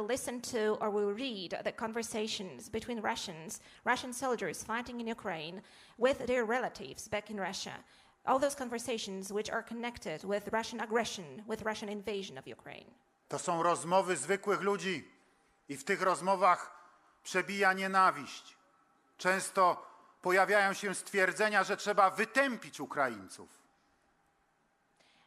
listen to or will read the conversations between Russian soldiers fighting in Ukraine with their relatives back in Russia. All those conversations which are connected with Russian aggression, with Russian invasion of Ukraine. To są rozmowy zwykłych ludzi i w tych rozmowach przebija nienawiść. Często pojawiają się stwierdzenia, że trzeba wytępić Ukraińców.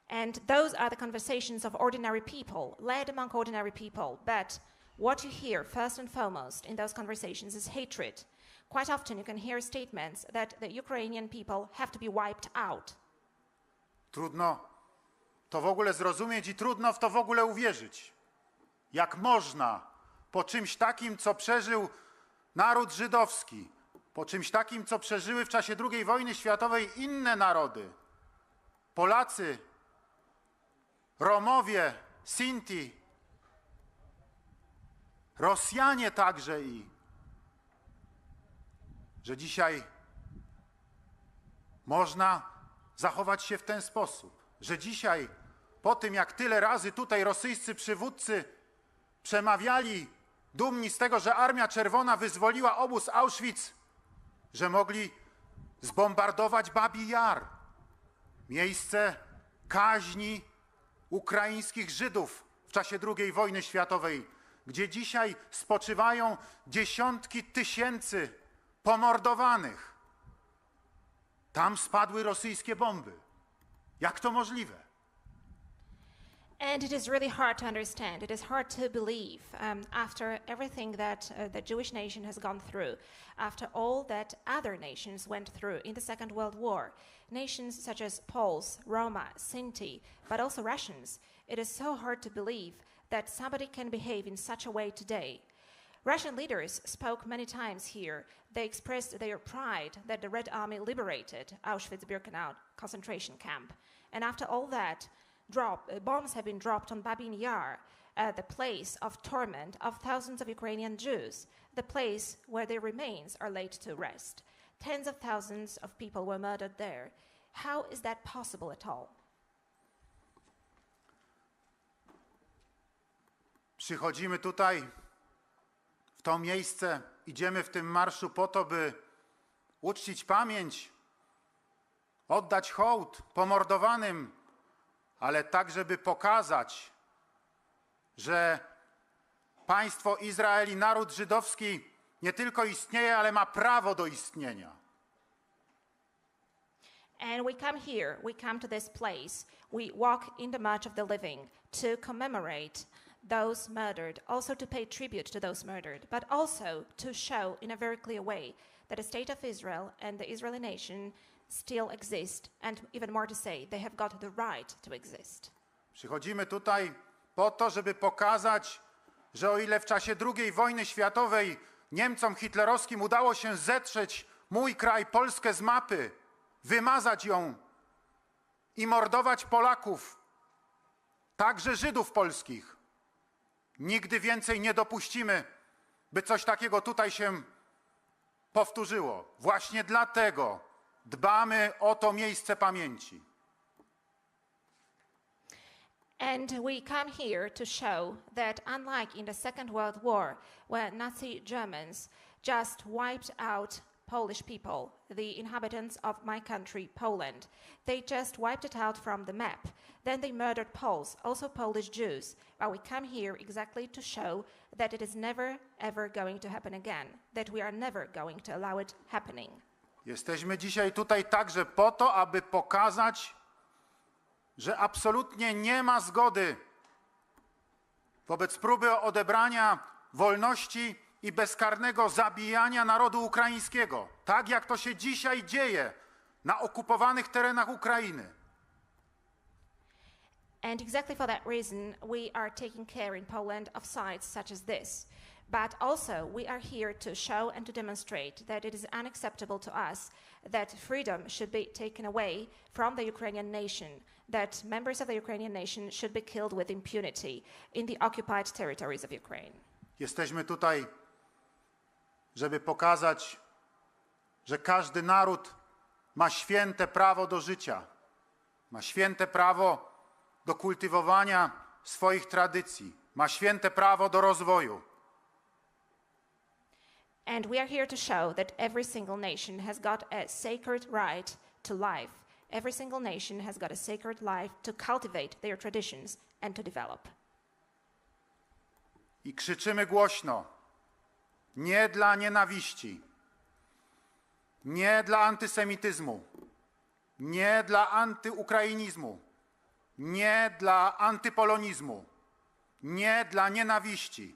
And those are the conversations of ordinary people, led among ordinary people. But what you hear first and foremost in those conversations is hatred. Quite often you can hear statements that the Ukrainian people have to be wiped out. Trudno to w ogóle zrozumieć i trudno w to w ogóle uwierzyć. Jak można po czymś takim, co przeżył naród żydowski, po czymś takim, co przeżyły w czasie II wojny światowej inne narody, Polacy, Romowie, Sinti, Rosjanie także że dzisiaj można zachować się w ten sposób, że dzisiaj po tym, jak tyle razy tutaj rosyjscy przywódcy przemawiali dumni z tego, że Armia Czerwona wyzwoliła obóz Auschwitz, że mogli zbombardować Babi Jar, miejsce kaźni ukraińskich Żydów w czasie II wojny światowej, gdzie dzisiaj spoczywają dziesiątki tysięcy pomordowanych. Tam spadły rosyjskie bomby. Jak to możliwe? And it is really hard to understand. It is hard to believe after everything that the Jewish nation has gone through, after all that other nations went through in the Second World War, nations such as Poles, Roma, Sinti, but also Russians. It is so hard to believe that somebody can behave in such a way today. Russian leaders spoke many times here. They expressed their pride that the Red Army liberated Auschwitz-Birkenau concentration camp. And after all that, bombs have been dropped on Babin Yar, the place of torment of thousands of Ukrainian Jews, the place where their remains are laid to rest. Tens of thousands of people were murdered there. How is that possible at all? Przychodzimy tutaj, w to miejsce, idziemy w tym marszu po to, by uczcić pamięć, oddać hołd pomordowanym, ale tak, żeby pokazać, że państwo Izrael i naród żydowski nie tylko istnieje, ale ma prawo do istnienia. And we come here, we come to this place, we walk in the march of the living to commemorate those murdered, also to pay tribute to those murdered, but also to show in a very clear way that the state of Israel and the Israeli nation still exist, and even more to say, they have got the right to exist. Przychodzimy tutaj po to, żeby pokazać, że o ile w czasie II wojny światowej Niemcom hitlerowskim udało się zetrzeć mój kraj, Polskę z mapy, wymazać ją i mordować Polaków, także Żydów polskich, nigdy więcej nie dopuścimy, by coś takiego tutaj się powtórzyło. Właśnie dlatego dbamy o to miejsce pamięci. And we come here to show that unlike in the Second World War, where Nazi Germans just wiped out Polish people, the inhabitants of my country, Poland, they just wiped it out from the map. Then they murdered Poles, also Polish Jews. But we come here exactly to show that it is never, ever going to happen again, that we are never going to allow it happening. Jesteśmy dzisiaj tutaj także po to, aby pokazać, że absolutnie nie ma zgody wobec próby odebrania wolności i bezkarnego zabijania narodu ukraińskiego, tak jak to się dzisiaj dzieje na okupowanych terenach Ukrainy. And exactly for that reason, we are taking care in Poland of sites such as this. But also, we are here to show and to demonstrate that it is unacceptable to us that freedom should be taken away from the Ukrainian nation, that members of the Ukrainian nation should be killed with impunity in the occupied territories of Ukraine. Jesteśmy tutaj, żeby pokazać, że każdy naród ma święte prawo do życia, ma święte prawo do kultywowania swoich tradycji, ma święte prawo do rozwoju. And we are here to show that every single nation has got a sacred right to life. Every single nation has got a sacred life to cultivate their traditions and to develop. I krzyczymy głośno: nie dla nienawiści, nie dla antysemityzmu, nie dla antyukrainizmu, nie dla antypolonizmu, nie dla nienawiści.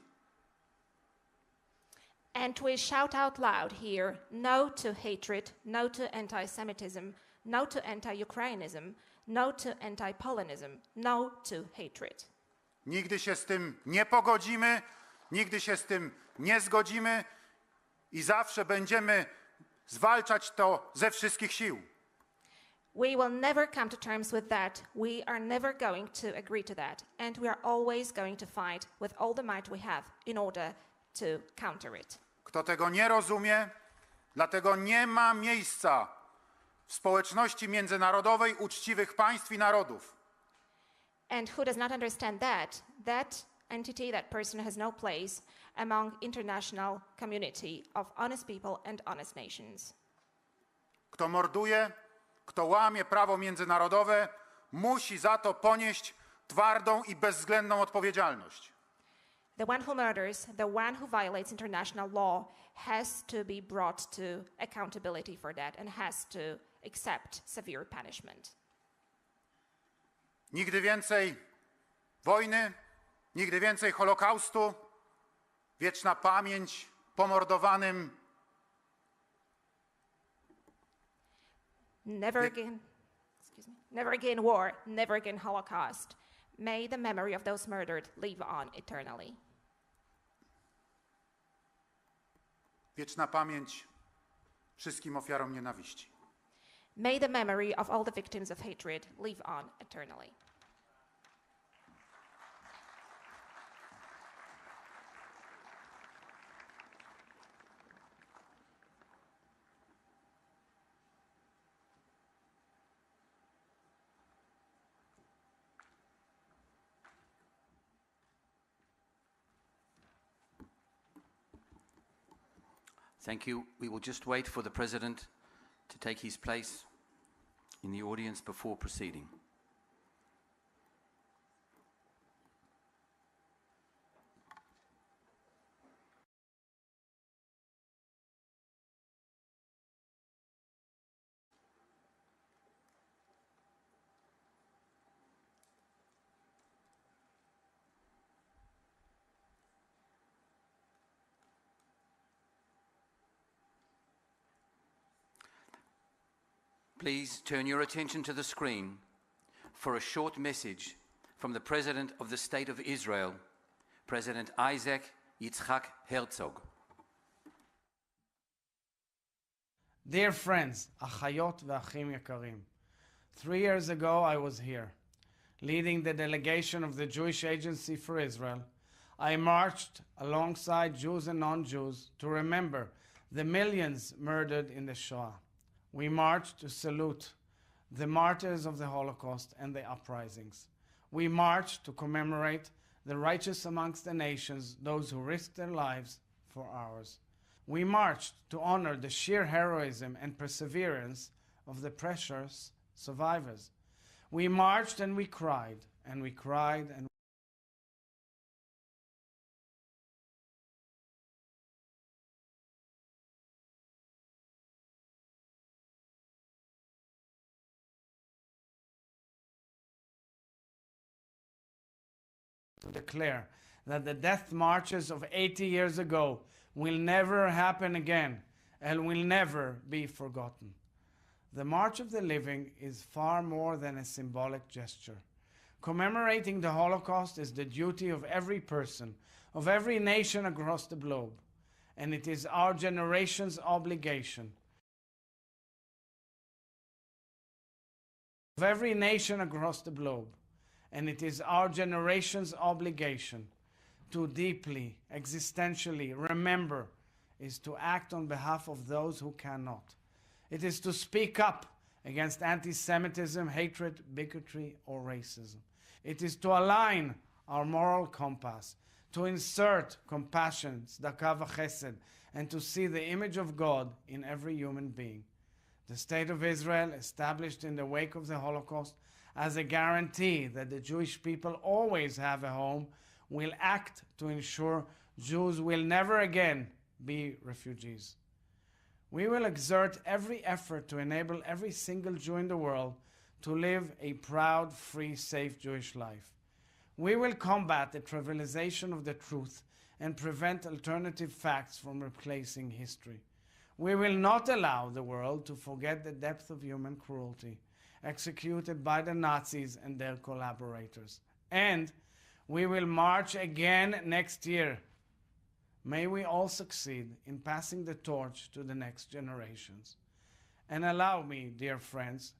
And we shout out loud here, no to hatred, no to anti-Semitism, no to anti-Ukrainism, no to anti-Polonism, no to hatred. Nigdy się z tym nie pogodzimy, nigdy się z tym nie zgodzimy i zawsze będziemy zwalczać to ze wszystkich sił. We will never come to terms with that. We are never going to agree to that. And we are always going to fight with all the might we have in order to counter it. Kto tego nie rozumie, dlatego nie ma miejsca w społeczności międzynarodowej uczciwych państw i narodów. And who does not understand that entity, that person has no place among international community of honest people and honest nations. Kto morduje, kto łamie prawo międzynarodowe, musi za to ponieść twardą i bezwzględną odpowiedzialność. The one who murders, the one who violates international law has to be brought to accountability for that and has to accept severe punishment. Nigdy więcej wojny, nigdy więcej Holokaustu, wieczna pamięć pomordowanym. Never again war, never again Holocaust. May the memory of those murdered live on eternally. Wieczna pamięć wszystkim ofiarom nienawiści. May the memory of all the victims of hatred live on eternally. Thank you. We will just wait for the President to take his place in the audience before proceeding. Please turn your attention to the screen for a short message from the President of the State of Israel, President Isaac Yitzhak Herzog. Dear friends, Achayot ve'Achim Yekarim, 3 years ago I was here, leading the delegation of the Jewish Agency for Israel. I marched alongside Jews and non-Jews to remember the millions murdered in the Shoah. We marched to salute the martyrs of the Holocaust and the uprisings. We marched to commemorate the righteous amongst the nations, those who risked their lives for ours. We marched to honor the sheer heroism and perseverance of the precious survivors. We marched and we cried, and we cried, and to declare that the death marches of 80 years ago will never happen again and will never be forgotten. The March of the Living is far more than a symbolic gesture. Commemorating the Holocaust is the duty of every person, of every nation across the globe, and it is our generation's obligation. Of every nation across the globe, and it is our generation's obligation to deeply, existentially remember, is to act on behalf of those who cannot. It is to speak up against anti-Semitism, hatred, bigotry, or racism. It is to align our moral compass, to insert compassion, tzedakah v'chesed, and to see the image of God in every human being. The State of Israel, established in the wake of the Holocaust as a guarantee that the Jewish people always have a home, will act to ensure Jews will never again be refugees. We will exert every effort to enable every single Jew in the world to live a proud, free, safe Jewish life. We will combat the trivialization of the truth and prevent alternative facts from replacing history. We will not allow the world to forget the depth of human cruelty executed by the Nazis and their collaborators. And we will march again next year. May we all succeed in passing the torch to the next generations. And allow me, dear friends,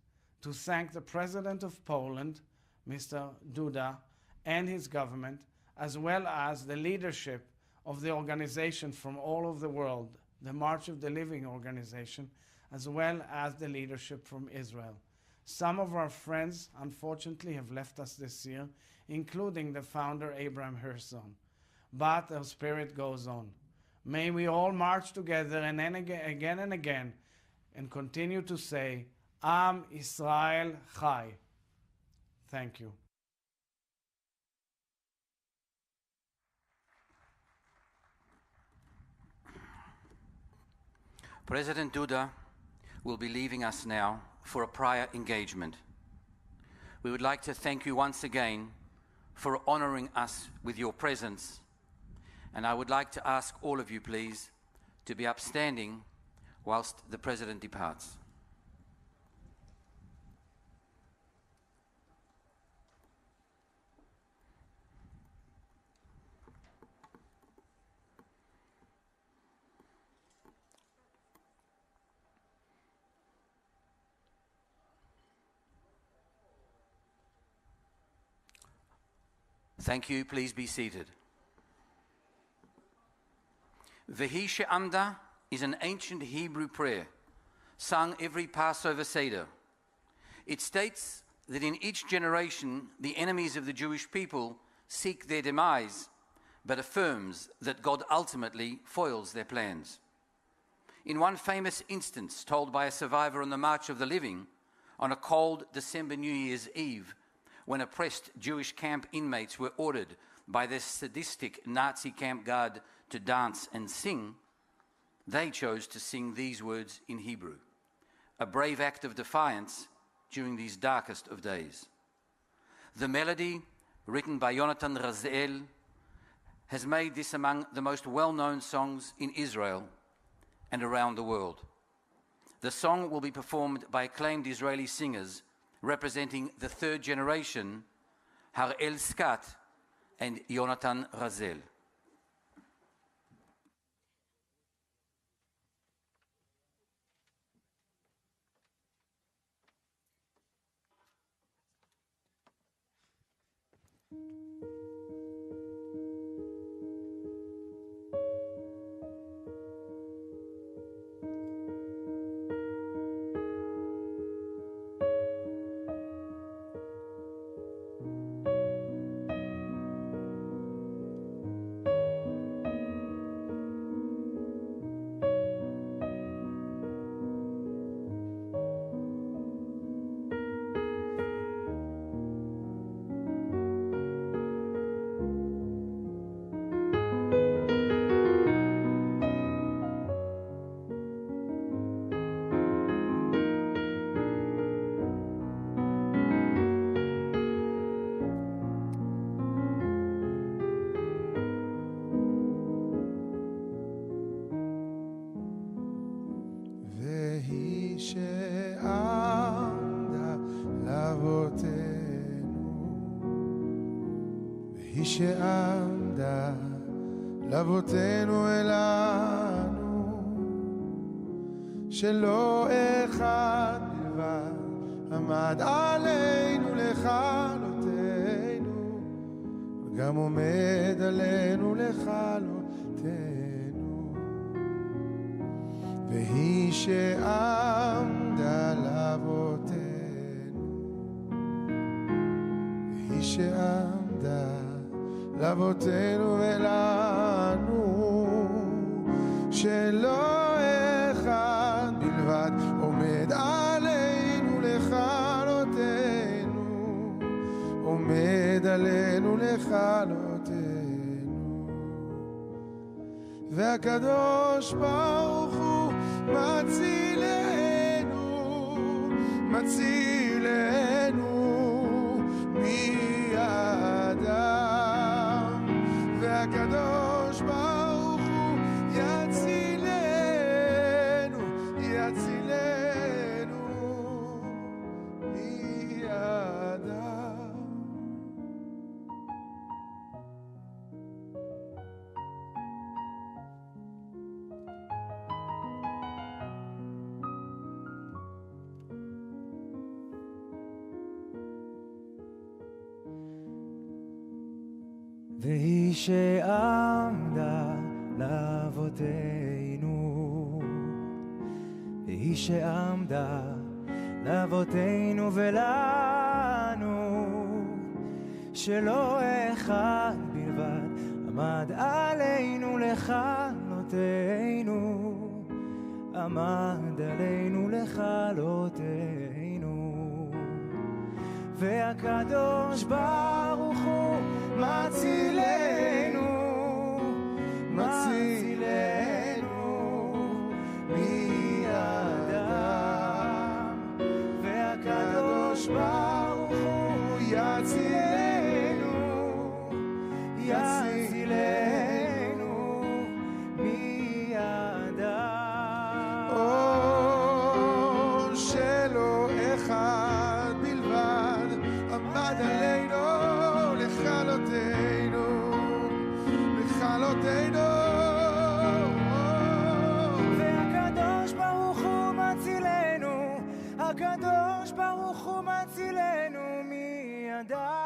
to thank the President of Poland, Mr. Duda, and his government, as well as the leadership of the organization from all over the world, the March of the Living organization, as well as the leadership from Israel. Some of our friends, unfortunately, have left us this year, including the founder, Abraham Hirson. But our spirit goes on. May we all march together and then again and again and continue to say, Am Israel Chai. Thank you. President Duda will be leaving us now for a prior engagement. We would like to thank you once again for honoring us with your presence. And I would like to ask all of you, please, to be upstanding whilst the President departs. Thank you. Please be seated. Vehi she'amda is an ancient Hebrew prayer sung every Passover Seder. It states that in each generation the enemies of the Jewish people seek their demise, but affirms that God ultimately foils their plans. In one famous instance told by a survivor on the March of the Living, on a cold December New Year's Eve, when oppressed Jewish camp inmates were ordered by the sadistic Nazi camp guard to dance and sing, they chose to sing these words in Hebrew, a brave act of defiance during these darkest of days. The melody, written by Yonatan Razel, has made this among the most well-known songs in Israel and around the world. The song will be performed by acclaimed Israeli singers representing the third generation, Harel Skat and Yonatan Razel. שעמדה לאבותינו אלינו, שלא אחד בלבד עמד עלינו לכלותנו, וגם עומד עלינו לכלותנו. והיא שעמדה לאבותינו, והיא שעמדה לאבותינו ולנו, שלא אחד בלבד עומד עלינו לכלותנו, עומד עלינו לכלותנו. והקדוש ברוך הוא מצילנו, מצילנו מידם, והקדוש ברוך הוא יצילנו, יצילנו מידם. והיא שעמדה לאבותינו, והיא שעמדה לאבותינו ולנו, שלא אחד בלבד עמד עלינו לכלותנו, עמד עלינו לכלותנו. והקדוש ברוך הוא מצילנו, מצילנו מידם, והקדוש ברוך הוא יצילנו, יצילנו מידם. או שלא אחד בלבד עמד עלינו לכלותנו, לכלותנו. והקדוש ברוך הוא מצילנו, הקדוש ברוך הוא מצילנו מידם.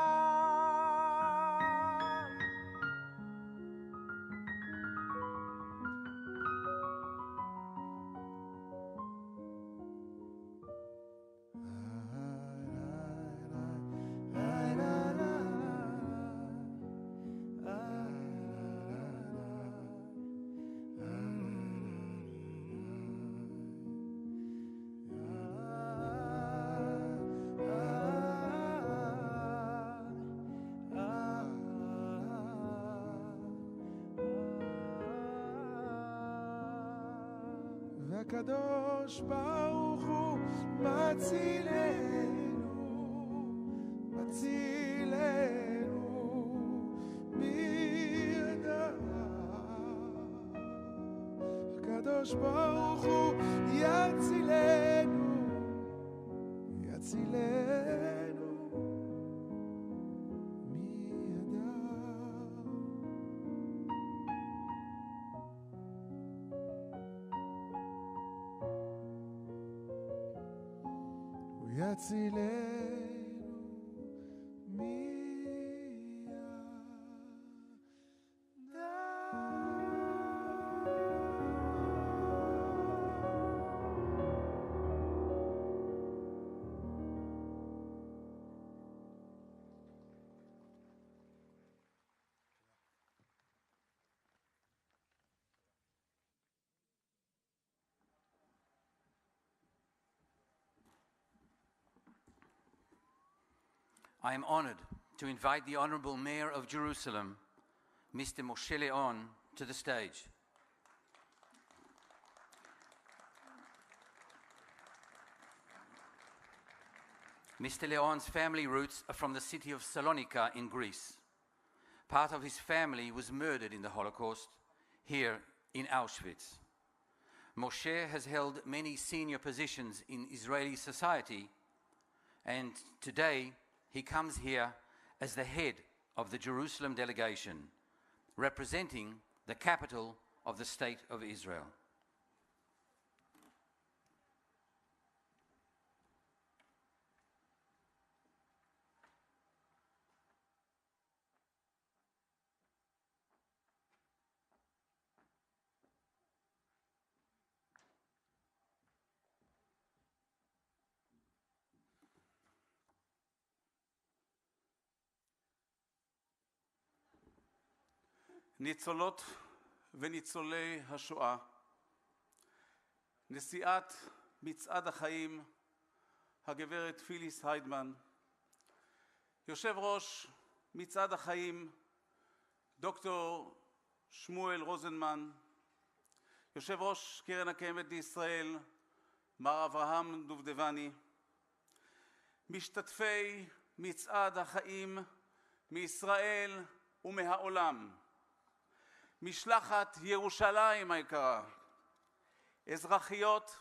והקדוש ברוך הוא מצילנו, מצילנו מידם. הקדוש ברוך הוא יצילנו, יצילנו מידם. הוא יצילנו I am honored to invite the Honorable Mayor of Jerusalem, Mr. Moshe Leon, to the stage. Mr. Leon's family roots are from the city of Salonika in Greece. Part of his family was murdered in the Holocaust here in Auschwitz. Moshe has held many senior positions in Israeli society, and today he comes here as the head of the Jerusalem delegation, representing the capital of the State of Israel. ניצולות וניצולי השואה, נשיאת מצעד החיים, הגברת פיליס היידמן, יושב ראש מצעד החיים, דוקטור שמואל רוזנמן, יושב ראש קרן הקיימת לישראל, מר אברהם דובדבני, משתתפי מצעד החיים מישראל ומהעולם, משלחת ירושלים היקרה, אזרחיות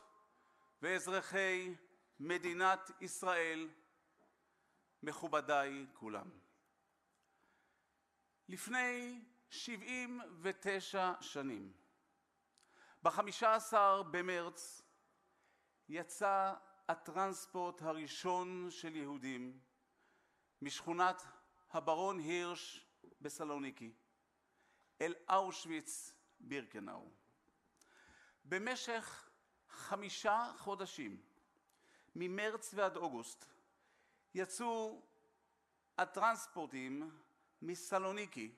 ואזרחי מדינת ישראל, מכובדיי כולם. לפני 79 שנים, ב-15 במרץ, יצא הטרנספורט הראשון של יהודים משכונת הברון הירש בסלוניקי אל אושוויץ בירקנאו. במשך 5 חודשים, ממרץ ועד אוגוסט, יצאו הטרנספורטים מסלוניקי,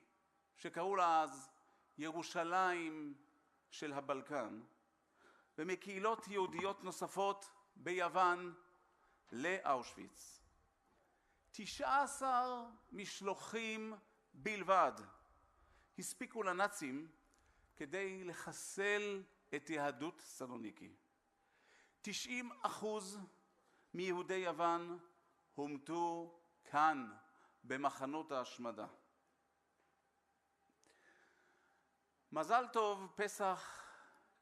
שקראו לה אז ירושלים של הבלקן, ומקהילות יהודיות נוספות ביוון לאושוויץ. 19 משלוחים בלבד הספיקו לנאצים כדי לחסל את יהדות סלוניקי. 90% מיהודי יוון הומתו כאן במחנות ההשמדה. מזל טוב פסח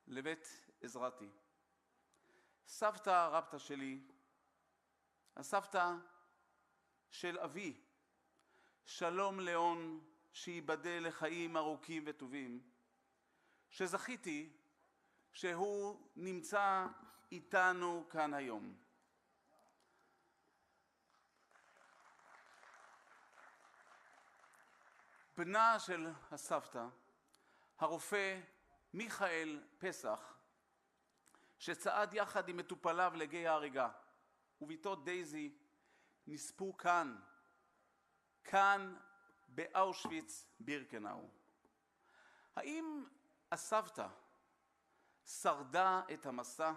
לבית עזרתי. סבתא רבתא שלי, הסבתא של אבי, שלום ליאון, שיבדל לחיים ארוכים וטובים, שזכיתי שהוא נמצא איתנו כאן היום. בנה של הסבתא, הרופא מיכאל פסח, שצעד יחד עם מטופליו לגיא ההריגה, וביתו דייזי, נספו כאן באושוויץ בירקנאו. האם הסבתא שרדה את המסע?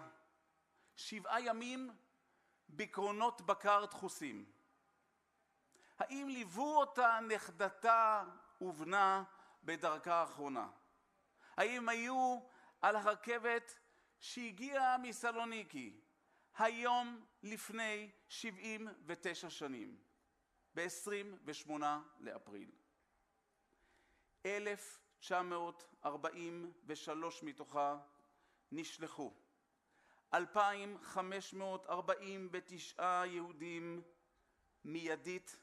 7 ימים בקרונות בקר דחוסים. האם ליוו אותה נכדתה ובנה בדרכה האחרונה? האם היו על הרכבת שהגיעה מסלוניקי היום לפני 79 שנים, ב-28 לאפריל? 1943 מתוכה נשלחו 2,549 יהודים מיידית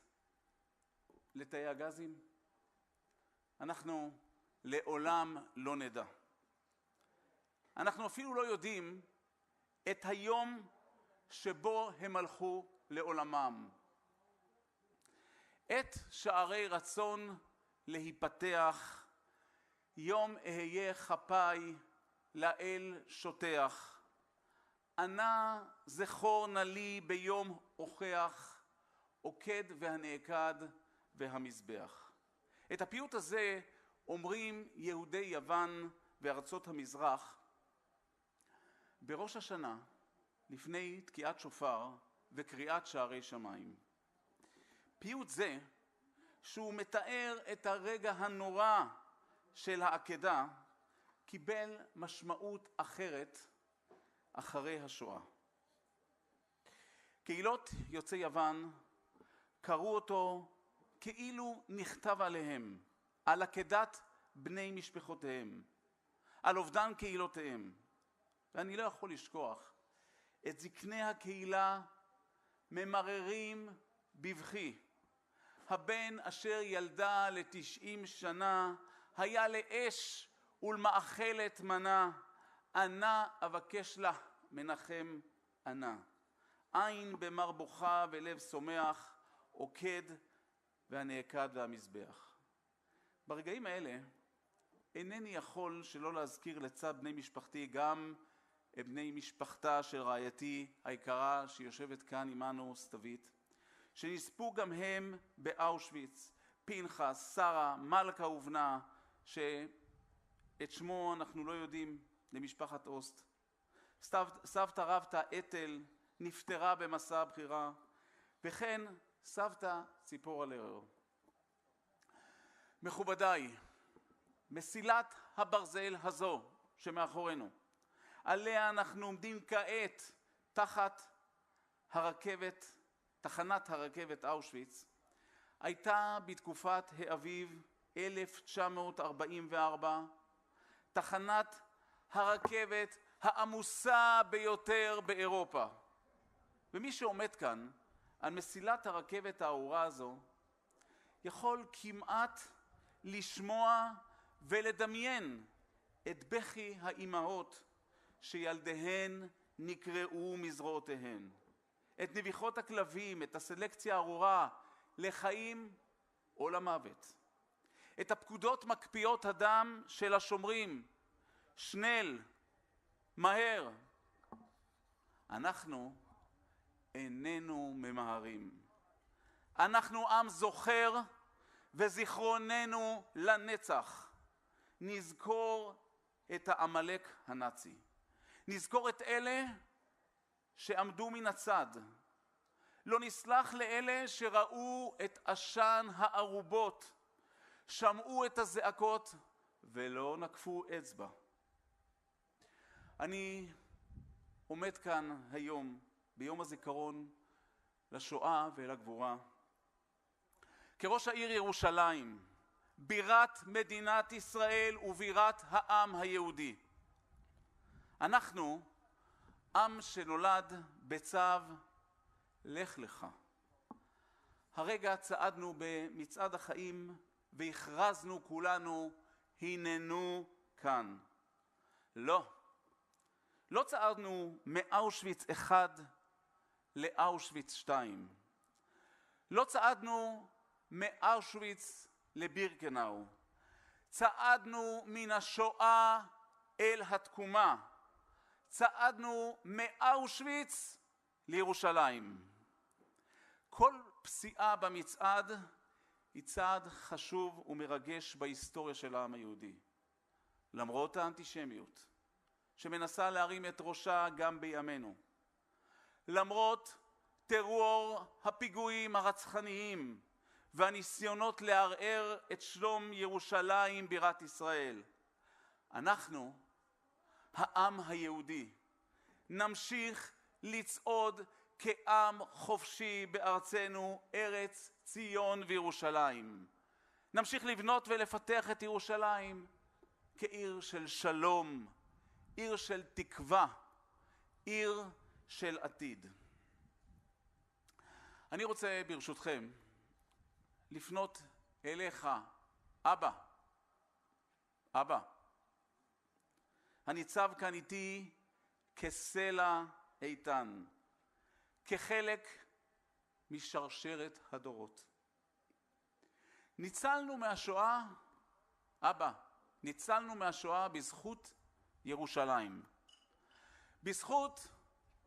לתאי הגזים. אנחנו לעולם לא נדע. אנחנו אפילו לא יודעים את היום שבו הם הלכו לעולמם. את שערי רצון להיפתח, יום אהיה חפי לאל שוטח. ענה זכור נא לי ביום הוכח, עוקד והנעקד והמזבח. את הפיוט הזה אומרים יהודי יוון וארצות המזרח בראש השנה, לפני תקיעת שופר וקריאת שערי שמיים. פיוט זה, שהוא מתאר את הרגע הנורא של העקדה, קיבל משמעות אחרת אחרי השואה. קהילות יוצאי יוון קראו אותו כאילו נכתב עליהם, על עקדת בני משפחותיהם, על אובדן קהילותיהם. ואני לא יכול לשכוח את זקני הקהילה ממררים בבכי. הבן אשר ילדה ל90 שנה היה לאש ולמאכלת מנה, ענה אבקש לה מנחם ענה. עין במר בוכה ולב שמח, עוקד והנעקד והמזבח. ברגעים האלה אינני יכול שלא להזכיר לצד בני משפחתי גם את בני משפחתה של רעייתי היקרה שיושבת כאן עמנו, סתווית, שנספו גם הם באושוויץ, פנחס, שרה, מלכה ובנה, שאת שמו אנחנו לא יודעים, למשפחת אוסט. סבתא רבתא אתל נפטרה במסע הבחירה, וכן סבתא ציפורה לרר. מכובדיי, מסילת הברזל הזו שמאחורינו, עליה אנחנו עומדים כעת תחת הרכבת, תחנת הרכבת אושוויץ, הייתה בתקופת האביב 1944 תחנת הרכבת העמוסה ביותר באירופה. ומי שעומד כאן על מסילת הרכבת הארורה הזו יכול כמעט לשמוע ולדמיין את בכי האימהות שילדיהן נקרעו מזרועותיהן, את נביחות הכלבים, את הסלקציה הארורה לחיים או למוות, את הפקודות מקפיאות הדם של השומרים, שנל, מהר. אנחנו איננו ממהרים. אנחנו עם זוכר וזיכרוננו לנצח. נזכור את העמלק הנאצי. נזכור את אלה שעמדו מן הצד. לא נסלח לאלה שראו את עשן הארובות, שמעו את הזעקות ולא נקפו אצבע. אני עומד כאן היום ביום הזיכרון לשואה ולגבורה כראש העיר ירושלים, בירת מדינת ישראל ובירת העם היהודי. אנחנו עם שנולד בצו לך לך. הרגע צעדנו במצעד החיים והכרזנו כולנו הננו כאן. לא צעדנו מאושוויץ 1 לאושוויץ 2. לא צעדנו מאושוויץ לבירקנאו. צעדנו מן השואה אל התקומה. צעדנו מאושוויץ לירושלים. כל פסיעה במצעד היא צעד חשוב ומרגש בהיסטוריה של העם היהודי. למרות האנטישמיות שמנסה להרים את ראשה גם בימינו, למרות טרור הפיגועים הרצחניים והניסיונות לערער את שלום ירושלים בירת ישראל, אנחנו, העם היהודי, נמשיך לצעוד כעם חופשי בארצנו, ארץ ציון וירושלים. נמשיך לבנות ולפתח את ירושלים כעיר של שלום, עיר של תקווה, עיר של עתיד. אני רוצה ברשותכם לפנות אליך, אבא, הניצב כאן איתי כסלע איתן, כחלק משרשרת הדורות. ניצלנו מהשואה, אבא, ניצלנו מהשואה בזכות ירושלים. בזכות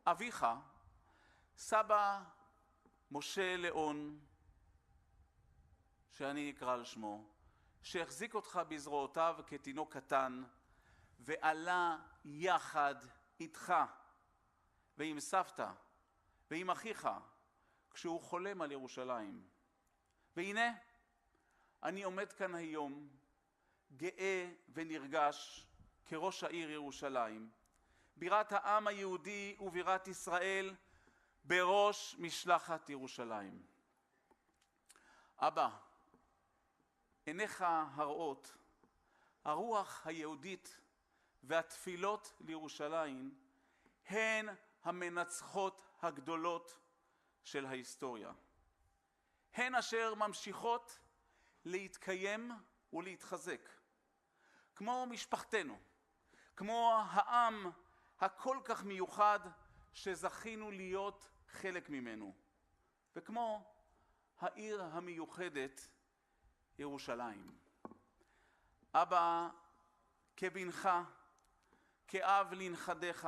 אביך, סבא משה ליאון, שאני אקרא על שמו, שהחזיק אותך בזרועותיו כתינוק קטן, ועלה יחד איתך ועם סבתא ועם אחיך כשהוא חולם על ירושלים. והנה, אני עומד כאן היום גאה ונרגש כראש העיר ירושלים, בירת העם היהודי ובירת ישראל, בראש משלחת ירושלים. אבא, עיניך הרעות, הרוח היהודית והתפילות לירושלים הן המנצחות הגדולות של ההיסטוריה. הן אשר ממשיכות להתקיים ולהתחזק. כמו משפחתנו, כמו העם הכל כך מיוחד שזכינו להיות חלק ממנו. וכמו העיר המיוחדת ירושלים. אבא, כבנך, כאב לנכדיך,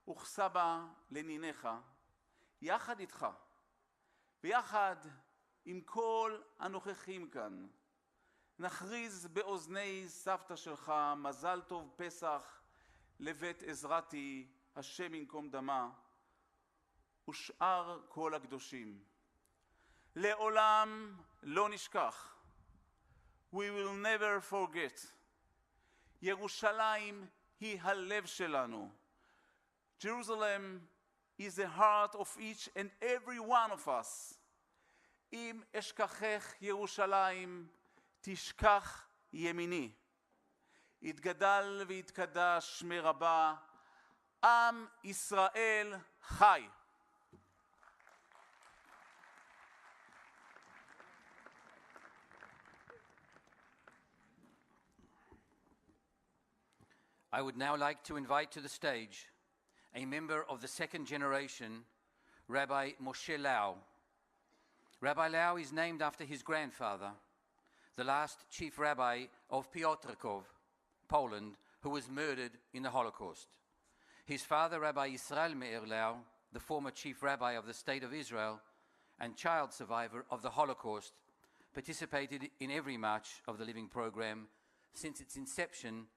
וכסבא לניניך, יחד איתך, ויחד עם כל הנוכחים כאן, נכריז באוזני סבתא שלך מזל טוב פסח לבית עזרתי, השם ינקום דמה, ושאר כל הקדושים. לעולם לא נשכח. We will never forget. ירושלים היא הלב שלנו. Jerusalem is the heart of each and every one of us. אם אשכחך ירושלים, תשכח ימיני. יתגדל ויתקדש שמי רבה, עם ישראל חי. I would now like to invite to the stage a member of the second generation, Rabbi Moshe Lau. Rabbi Lau is named after his grandfather, the last chief rabbi of Piotrków, Poland, who was murdered in the Holocaust. His father, Rabbi Israel Meir Lau, the former chief rabbi of the State of Israel and child survivor of the Holocaust, participated in every March of the Living program since its inception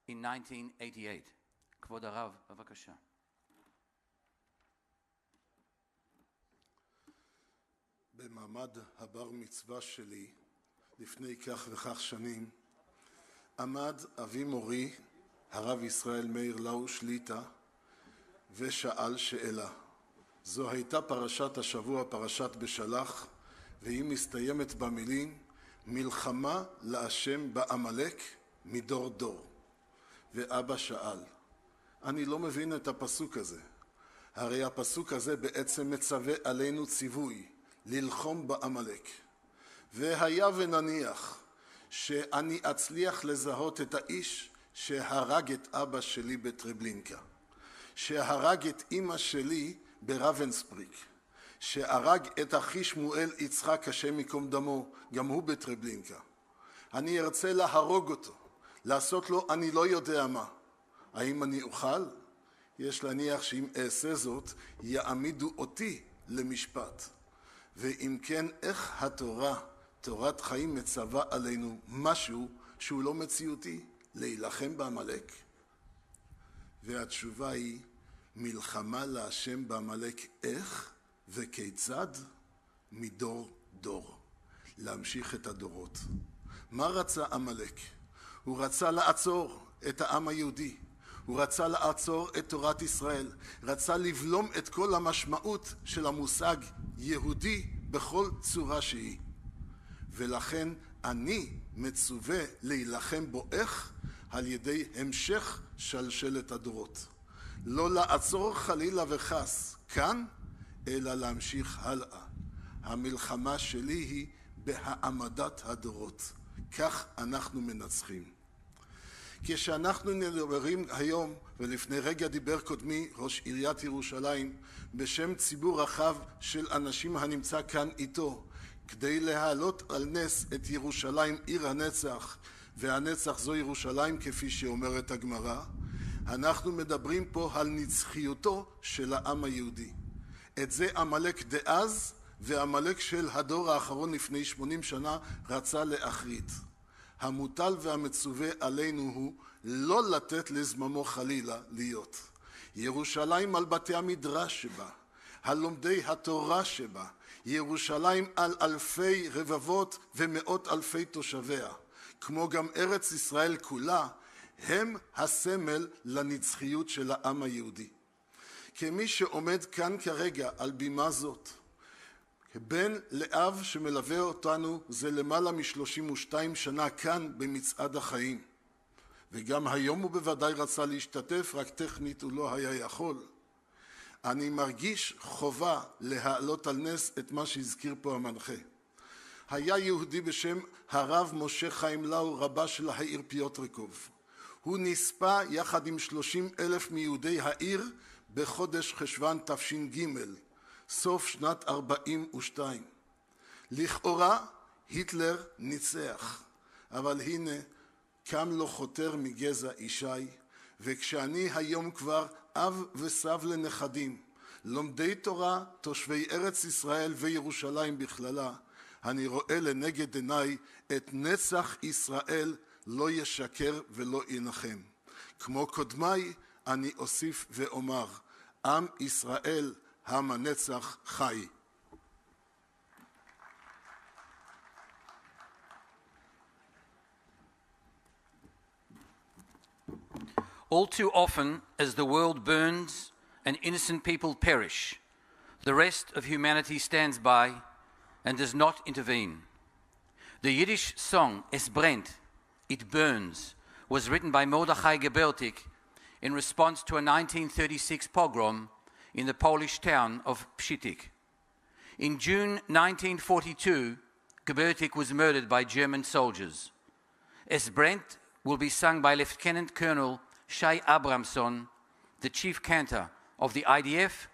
in 1988. כבוד הרב, בבקשה. במעמד הבר מצווה שלי, לפני כך וכך שנים, עמד אבי מורי, הרב ישראל מאיר לאו שליטה, ושאל שאלה. זו הייתה פרשת השבוע, פרשת בשלח, והיא מסתיימת במילים, מלחמה להשם בעמלק מדור דור. ואבא שאל, אני לא מבין את הפסוק הזה. הרי הפסוק הזה בעצם מצווה עלינו ציווי, ללחום בעמלק. והיה ונניח שאני אצליח לזהות את האיש שהרג את אבא שלי בטרבלינקה, שהרג את אמא שלי ברבנספריק, שהרג את אחי שמואל יצחק השם יקום דמו, גם הוא בטרבלינקה. אני ארצה להרוג אותו, לעשות לו אני לא יודע מה. האם אני אוכל? יש להניח שאם אעשה זאת, יעמידו אותי למשפט. ואם כן, איך התורה, תורת חיים מצווה עלינו משהו שהוא לא מציאותי, להילחם בעמלק? והתשובה היא, מלחמה להשם בעמלק איך וכיצד? מדור דור. להמשיך את הדורות. מה רצה עמלק? הוא רצה לעצור את העם היהודי. הוא רצה לעצור את תורת ישראל. רצה לבלום את כל המשמעות של המושג יהודי בכל צורה שהיא. ולכן אני מצווה להילחם בו איך? על ידי המשך שלשלת הדורות. לא לעצור חלילה וחס כאן, אלא להמשיך הלאה. המלחמה שלי היא בהעמדת הדורות. כך אנחנו מנצחים. כשאנחנו נדברים היום, ולפני רגע דיבר קודמי ראש עיריית ירושלים, בשם ציבור רחב של אנשים הנמצא כאן איתו, כדי להעלות על נס את ירושלים עיר הנצח, והנצח זו ירושלים כפי שאומרת הגמרא, אנחנו מדברים פה על נצחיותו של העם היהודי. את זה עמלק דאז ועמלק של הדור האחרון לפני 80 שנה רצה להחריד. המוטל והמצווה עלינו הוא לא לתת לזממו חלילה להיות. ירושלים על בתי המדרש שבה, על לומדי התורה שבה, ירושלים על אלפי רבבות ומאות אלפי תושביה, כמו גם ארץ ישראל כולה, הם הסמל לנצחיות של העם היהודי. כמי שעומד כאן כרגע על בימה זאת, בן לאב שמלווה אותנו זה למעלה מ-32 שנה כאן במצעד החיים. וגם היום הוא בוודאי רצה להשתתף, רק טכנית הוא לא היה יכול. אני מרגיש חובה להעלות על נס את מה שהזכיר פה המנחה. היה יהודי בשם הרב משה חיים לאו, רבה של העיר פיוטרקוב. הוא נספה יחד עם 30,000 מיהודי העיר בחודש חשוון תש"ג. סוף שנת 42. לכאורה היטלר ניצח, אבל הנה קם לו חותר מגזע ישי, וכשאני היום כבר אב וסב לנכדים, לומדי תורה, תושבי ארץ ישראל וירושלים בכללה, אני רואה לנגד עיניי את נצח ישראל לא ישקר ולא ינחם. כמו קודמיי אני אוסיף ואומר, עם ישראל עם הנצח חי. All too often, as the world burns and innocent people perish, the rest of humanity stands by and does not intervene. The Yiddish song Es brennt, It Burns, was written by Mordechai Gebertik in response to a 1936 pogrom in the Polish town of Pshitik. In June 1942, Gebertik was murdered by German soldiers. Es brennt will be sung by Lieutenant Colonel Shai Abramson, the chief cantor of the IDF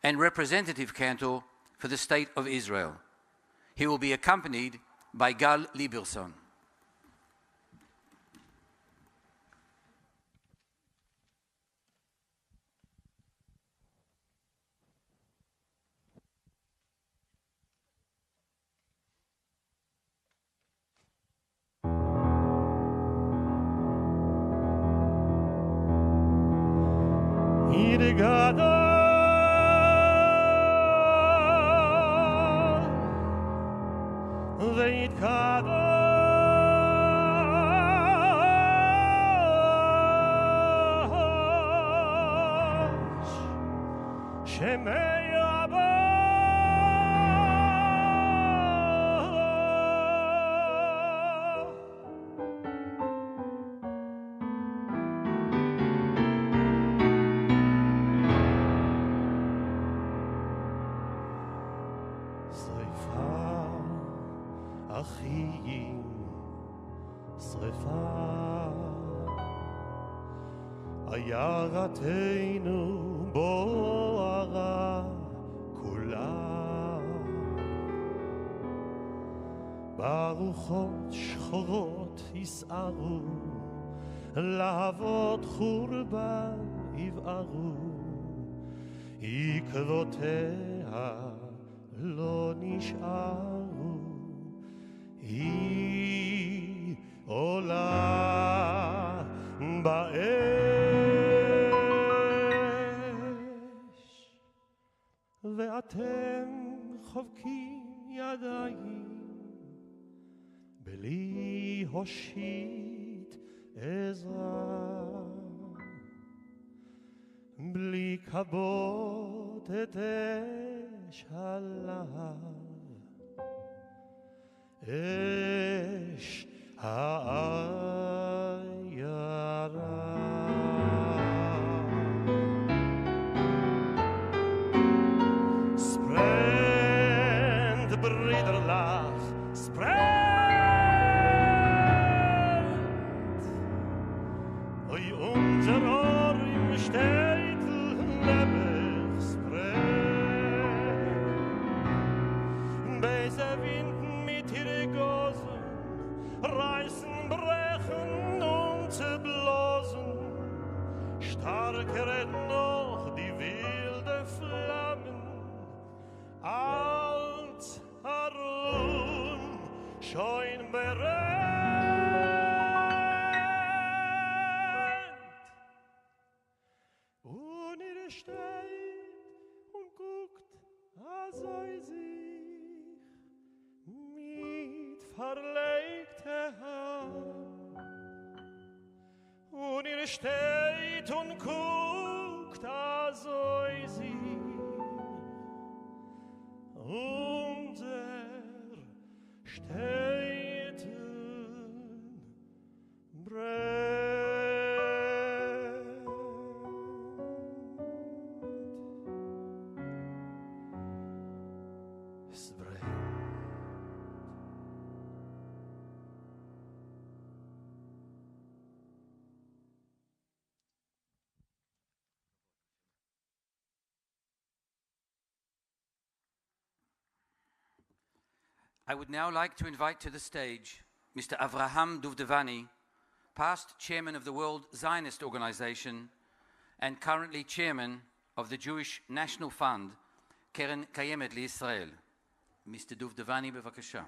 and representative cantor for the State of Israel. He will be accompanied by Gal Lieberson. ירתנו בוערה כולה ברוחות שחורות יסערו להבות חורבן יבערו עקבותיה לא נשארו היא עולה באש ואתם חובקים ידיים בלי הושיט עזרה בלי כבות את אש הלהב אש העיירה Briderlach sprengt Oi unser Ohr im Städtel lebech sprengt Beise Winden mit ihre Gosen reißen, brechen und zerblasen Starker noch die wilde Flammen Alt Harun schon brennt und ihr steht und guckt also sich mit verlegter Hand und ihr steht und guckt also sich unser Städten brennt. Es brennt. I would now like to invite to the stage Mr. Avraham Duvdevani, past chairman of the World Zionist Organization and currently chairman of the Jewish National Fund, Keren Kayemet L'Israel. Mr. Duvdevani, bevakasha.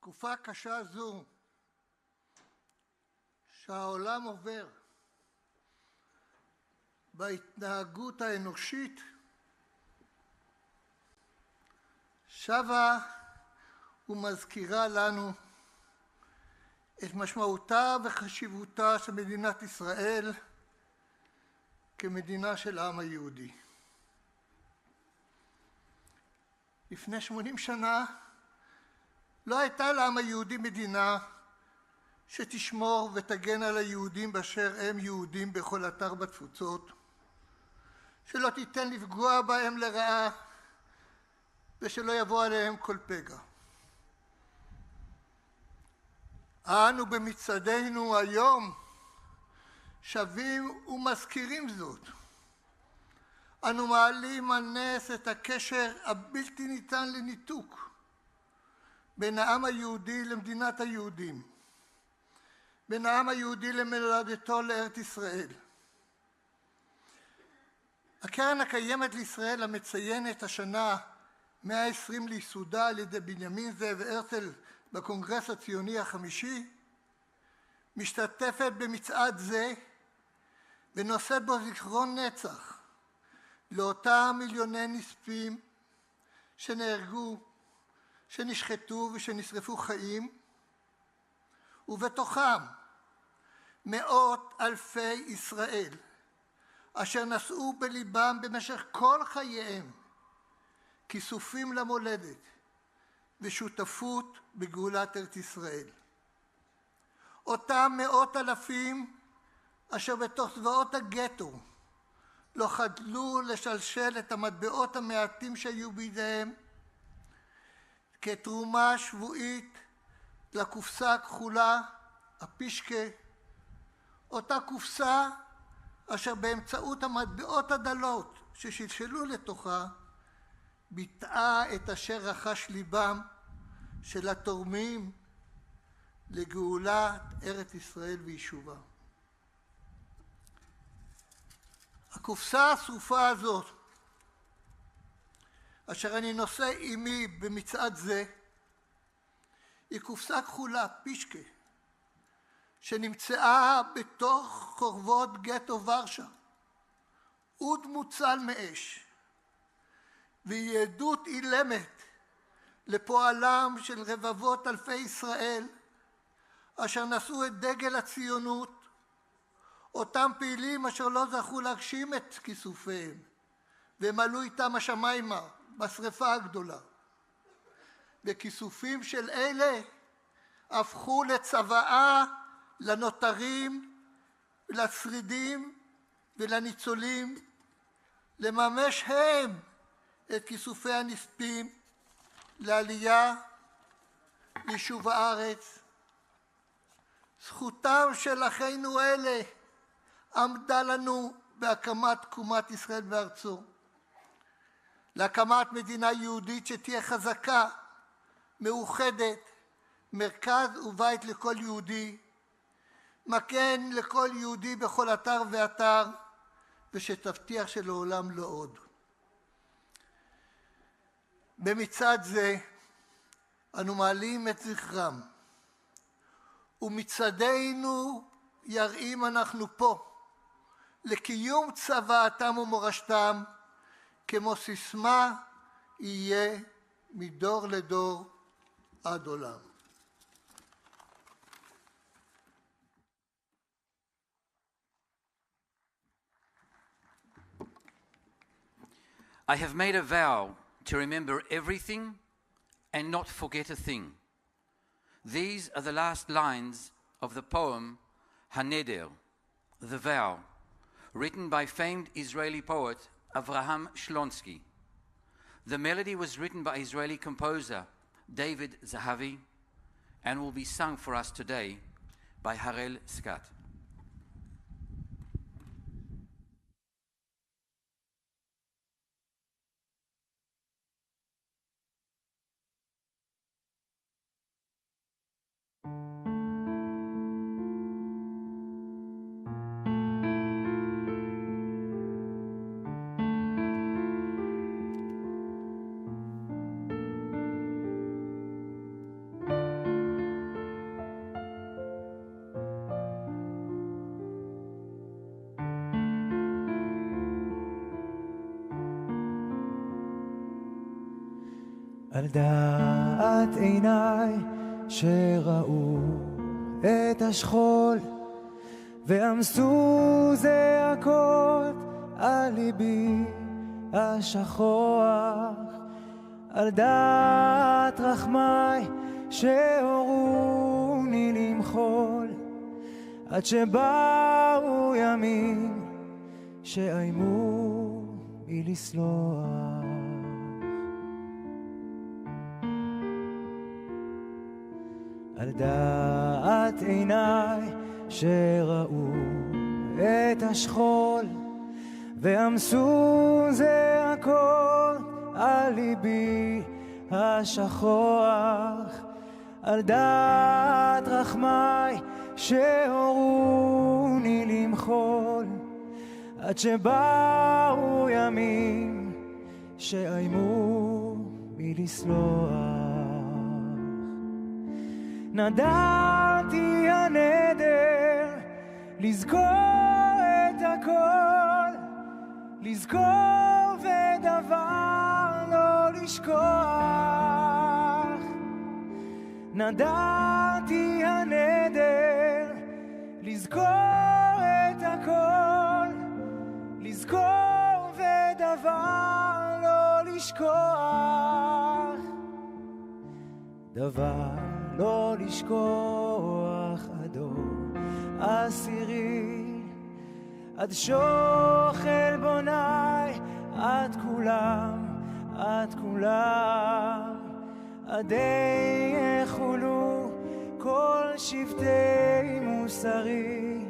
תקופה קשה זו שהעולם עובר בהתנהגות האנושית שבה ומזכירה לנו את משמעותה וחשיבותה של מדינת ישראל כמדינה של העם היהודי. לפני 80 שנה לא הייתה לעם היהודי מדינה שתשמור ותגן על היהודים באשר הם יהודים בכל אתר בתפוצות, שלא תיתן לפגוע בהם לרעה ושלא יבוא עליהם כל פגע. אנו במצעדנו היום שבים ומזכירים זאת. אנו מעלים על נס את הקשר הבלתי ניתן לניתוק בין העם היהודי למדינת היהודים, בין העם היהודי למולדתו לארץ ישראל. הקרן הקיימת לישראל המציינת השנה 120 לייסודה על ידי בנימין זאב הרצל בקונגרס הציוני החמישי, משתתפת במצעד זה ונושאת בו זיכרון נצח לאותם מיליוני נספים שנהרגו, שנשחטו ושנשרפו חיים, ובתוכם מאות אלפי ישראל אשר נשאו בליבם במשך כל חייהם כיסופים למולדת ושותפות בגאולת ארץ ישראל. אותם מאות אלפים אשר בתוך זוועות הגטו לא חדלו לשלשל את המטבעות המעטים שהיו בידיהם כתרומה שבועית לקופסה הכחולה, הפישקה, אותה קופסה אשר באמצעות המטבעות הדלות ששלשלו לתוכה ביטאה את אשר רחש ליבם של התורמים לגאולת ארץ ישראל ויישובה. הקופסה השרופה הזאת, אשר אני נושא עימי במצעד זה, היא קופסה כחולה, פישקה, שנמצאה בתוך חורבות גטו ורשה, אוד מוצל מאש, והיא עדות אילמת לפועלם של רבבות אלפי ישראל אשר נשאו את דגל הציונות, אותם פעילים אשר לא זכו להגשים את כיסופיהם והם עלו איתם השמיימה בשריפה הגדולה. וכיסופים של אלה הפכו לצוואה לנותרים, לשרידים ולניצולים לממש הם את כיסופי הנספים לעלייה ליישוב הארץ. זכותם של אחינו אלה עמדה לנו בהקמת תקומת ישראל בארצו, להקמת מדינה יהודית שתהיה חזקה, מאוחדת, מרכז ובית לכל יהודי, מגן לכל יהודי בכל אתר ואתר, ושתבטיח שלעולם לא עוד. במצעד זה אנו מעלים את זכרם, ומצעדינו יראים אנחנו פה לקיום צוואתם ומורשתם, כמו סיסמה יהיה מדור לדור עד עולם. I have made a vow to remember everything and not forget a thing. These are the last lines of the poem Haneder, the vow, written by famed Israeli poet Avraham Shlonsky. The melody was written by Israeli composer David Zahavi and will be sung for us today by Harel Skat. על דעת עיניי שראו את השכול ועמסו זעקות על ליבי השכוח, על דעת רחמי שהורוני למחול, עד שבאו ימים שאיימו בי לסלוח. על דעת עיניי שראו את השכול ועמסו זעקות על ליבי השכוח, על דעת רחמי שהורוני למחול, עד שבאו ימים שאיימו בי לסלוח. נדרתי הנדר לזכור את הכל, לזכור ודבר לא לשכוח. נדרתי הנדר לזכור את הכל, לזכור ודבר לא לשכוח. דבר לא לשכוח עד אור עשירי, עד שוך עלבוני, עד כולם, עד כולם, עד יחולו כל שבטי מוסרי,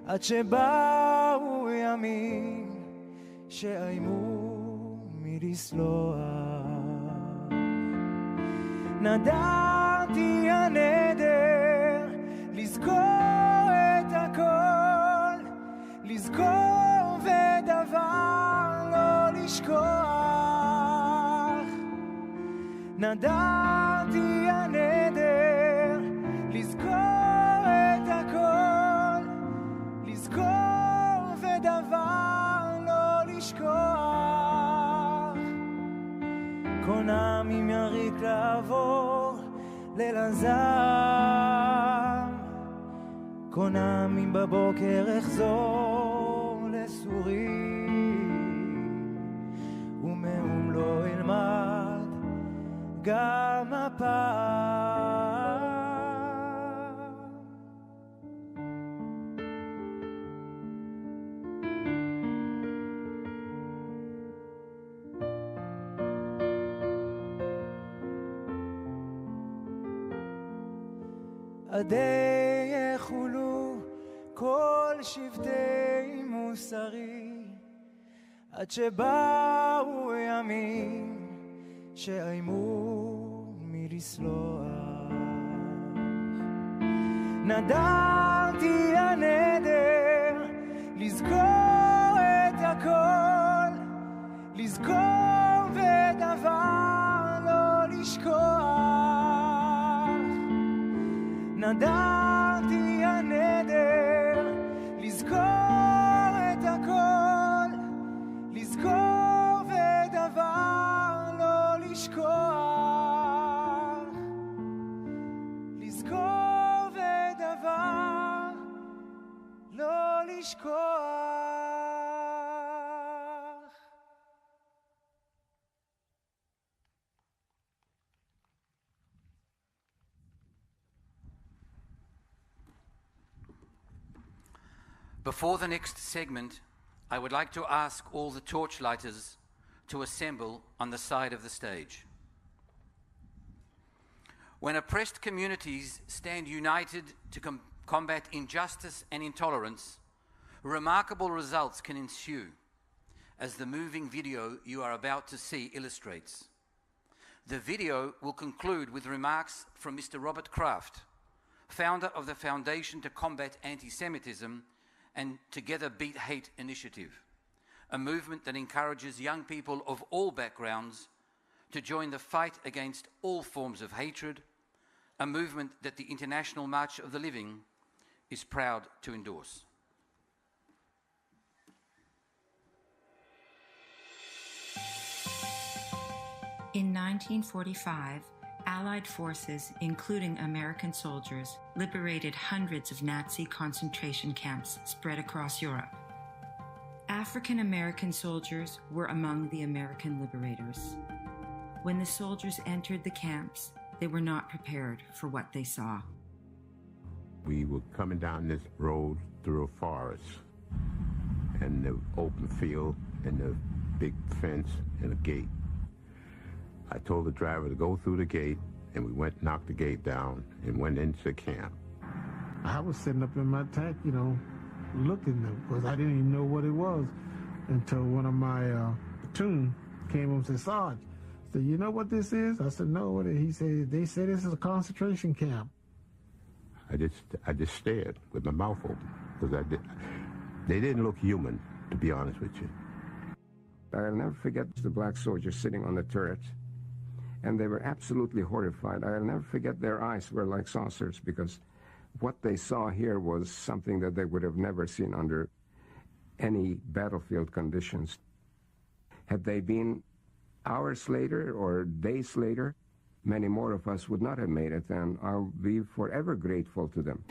עד שבאו ימים שאיימו מלסלוח. נדרתי הנדר לזכור את הכל, לזכור ודבר לא לשכוח. נדרתי הנדר לזכור את הכל, לזכור ודבר לא לשכוח. קונם אם יריק לעבור ללזם, קונם אם בבוקר אחזור לסורי, ומאום לא אלמד גם הפעם. עד יחולו כל שבטי מוסרי, עד שבאו ימים שאיימו מלסלוח. נדרתי הנדר לזכור את הכל, לזכור ודבר לא לשכוח. נדרתי הנדר לזכור את הכל, לזכור ודבר לא לשכוח. לזכור ודבר לא לשכוח. Before the next segment, I would like to ask all the torchlighters to assemble on the side of the stage. When oppressed communities stand united to combat injustice and intolerance, remarkable results can ensue, as the moving video you are about to see illustrates. The video will conclude with remarks from Mr. Robert Kraft, founder of the Foundation to Combat Anti-Semitism and Together Beat Hate initiative, a movement that encourages young people of all backgrounds to join the fight against all forms of hatred, a movement that the International March of the Living is proud to endorse. In 1945, Allied forces, including American soldiers, liberated hundreds of Nazi concentration camps spread across Europe. African American soldiers were among the American liberators. When the soldiers entered the camps, they were not prepared for what they saw. We were coming down this road through a forest, and the open field, and the big fence, and a gate. I told the driver to go through the gate, and we went, knocked the gate down, and went into the camp. I was sitting up in my tank, looking, because I didn't even know what it was until one of my platoon came up and said, "Sarge, said, you know what this is?" I said, "No, what is it?" He said, "They say this is a concentration camp." I just stared with my mouth open, because they didn't look human, to be honest with you. I'll never forget the black soldiers sitting on the turret, and they were absolutely horrified. I'll never forget their eyes were like saucers, because what they saw here was something that they would have never seen under any battlefield conditions. Had they been hours later or days later, many more of us would not have made it, and I'll be forever grateful to them.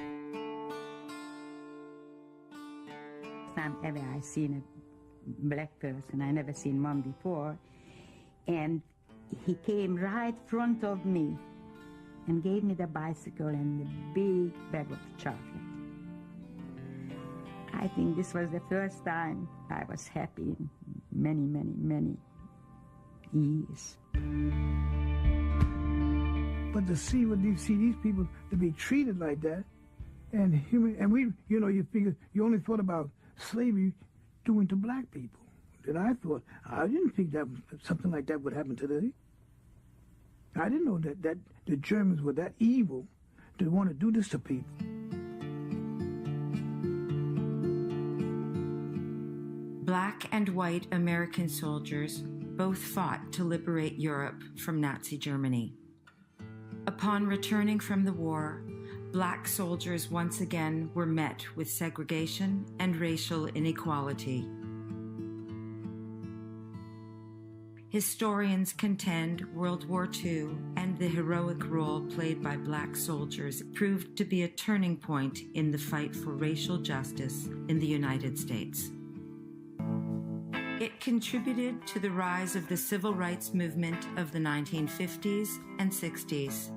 Time ever I seen a black person, I never seen one before, and he came right front of me and gave me the bicycle and the big bag of chocolate. I think this was the first time I was happy in many, many, many years. But to see these people to be treated like that, and human, and we, you figure you only thought about slavery doing to black people. That I didn't think that something like that would happen today. I didn't know that the Germans were that evil to want to do this to people. Black and white American soldiers both fought to liberate Europe from Nazi Germany. Upon returning from the war, black soldiers once again were met with segregation and racial inequality. Historians contend World War II and the heroic role played by black soldiers proved to be a turning point in the fight for racial justice in the United States. It contributed to the rise of the civil rights movement of the 1950s and 60s.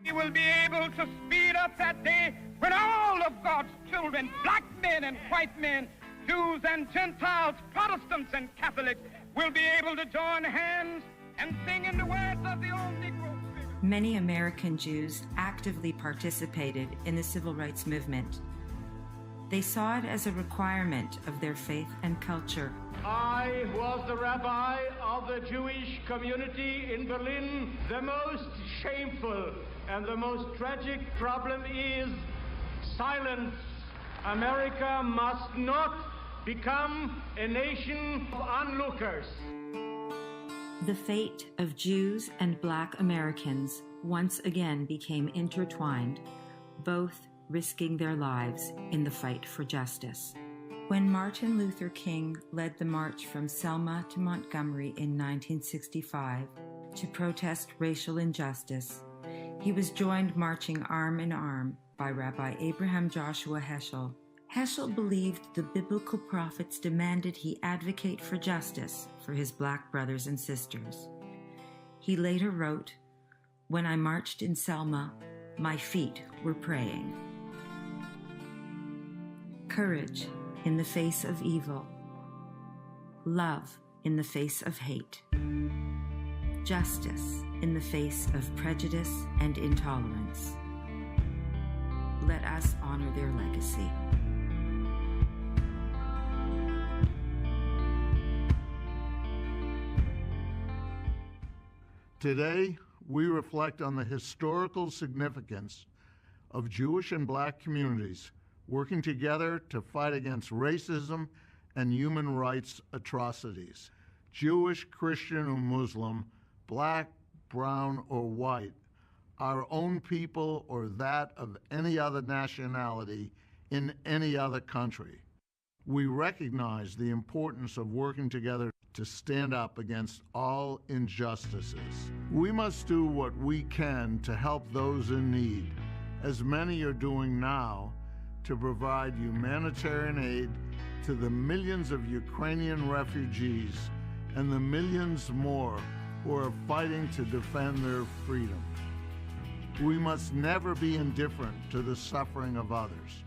We will be able to speed up that day when all of God's children, black men and white men, Jews and Gentiles, Protestants and Catholics, will be able to join hands and sing in the words of the old Negro spirit. Many American Jews actively participated in the civil rights movement. They saw it as a requirement of their faith and culture. I was the rabbi of the Jewish community in Berlin. The most shameful and the most tragic problem is silence. America must not become a nation of onlookers. The fate of Jews and black Americans once again became intertwined, both risking their lives in the fight for justice. When Martin Luther King led the march from Selma to Montgomery in 1965 to protest racial injustice, he was joined marching arm in arm by Rabbi Abraham Joshua Heschel. Heschel believed the biblical prophets demanded he advocate for justice for his black brothers and sisters. He later wrote, "When I marched in Selma, my feet were praying." Courage in the face of evil. Love in the face of hate. Justice in the face of prejudice and intolerance. Let us honor their legacy. Today, we reflect on the historical significance of Jewish and black communities working together to fight against racism and human rights atrocities. Jewish, Christian, or Muslim, black, brown, or white, our own people or that of any other nationality in any other country. We recognize the importance of working together to stand up against all injustices. We must do what we can to help those in need, as many are doing now, to provide humanitarian aid to the millions of Ukrainian refugees and the millions more who are fighting to defend their freedom. We must never be indifferent to the suffering of others.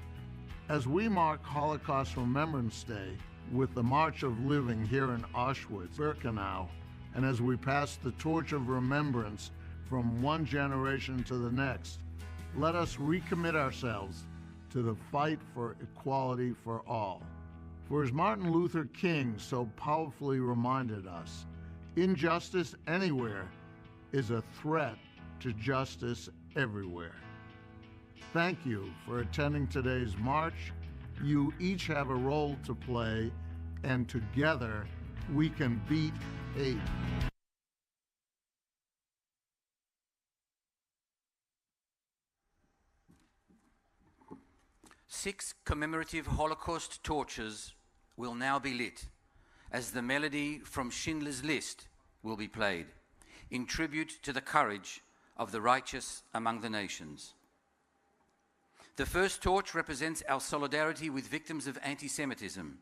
As we mark Holocaust Remembrance Day with the March of Living here in Auschwitz-Birkenau, and as we pass the torch of remembrance from one generation to the next, let us recommit ourselves to the fight for equality for all. For as Martin Luther King so powerfully reminded us, injustice anywhere is a threat to justice everywhere. Thank you for attending today's march. You each have a role to play, and together we can beat hate. Six commemorative Holocaust torches will now be lit as the melody from Schindler's List will be played in tribute to the courage of the righteous among the nations. The first torch represents our solidarity with victims of anti-Semitism.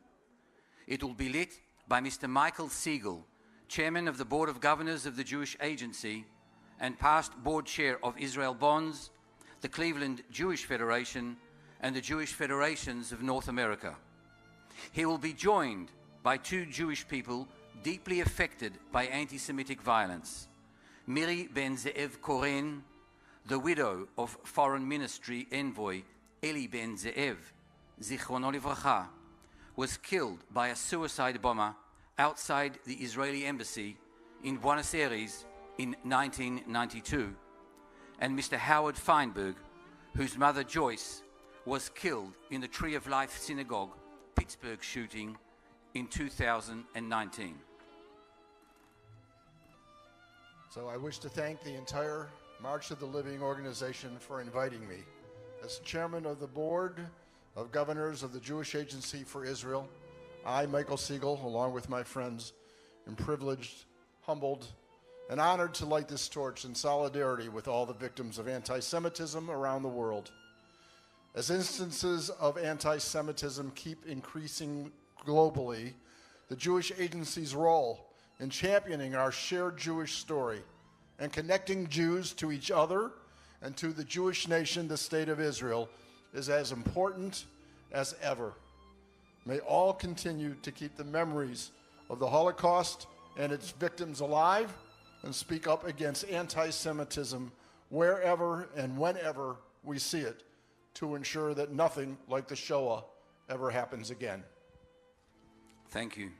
It will be lit by Mr. Michael Siegel, Chairman of the Board of Governors of the Jewish Agency and past Board Chair of Israel Bonds, the Cleveland Jewish Federation, and the Jewish Federations of North America. He will be joined by two Jewish people deeply affected by anti-Semitic violence. Miri Ben-Ze'ev Koren, the widow of Foreign Ministry envoy Eli Ben-Ze'ev, Zichrono Livracha, was killed by a suicide bomber outside the Israeli embassy in Buenos Aires in 1992, and Mr. Howard Feinberg, whose mother Joyce was killed in the Tree of Life Synagogue, Pittsburgh shooting in 2019. So I wish to thank the entire March of the Living organization for inviting me. As chairman of the Board of Governors of the Jewish Agency for Israel, I, Michael Siegel, along with my friends, am privileged, humbled, and honored to light this torch in solidarity with all the victims of anti-Semitism around the world. As instances of anti-Semitism keep increasing globally, the Jewish Agency's role in championing our shared Jewish story and connecting Jews to each other and to the Jewish nation, the State of Israel, is as important as ever. May all continue to keep the memories of the Holocaust and its victims alive and speak up against anti-Semitism wherever and whenever we see it, to ensure that nothing like the Shoah ever happens again. Thank you.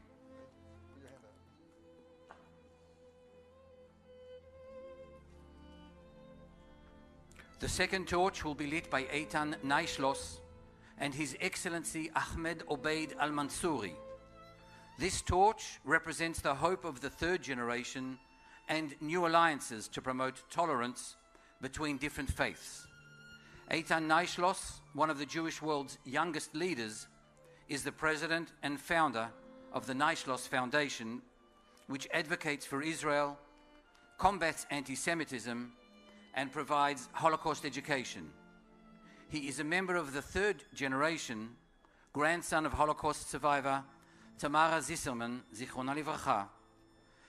The second torch will be lit by Eitan Naishlos and His Excellency Ahmed Obeid Al-Mansouri. This torch represents the hope of the third generation and new alliances to promote tolerance between different faiths. Eitan Naishlos, one of the Jewish world's youngest leaders, is the president and founder of the Naishlos Foundation, which advocates for Israel, combats anti-Semitism, and provides Holocaust education. He is a member of the third generation, grandson of Holocaust survivor Tamara Zisserman, Zichrona Livracha,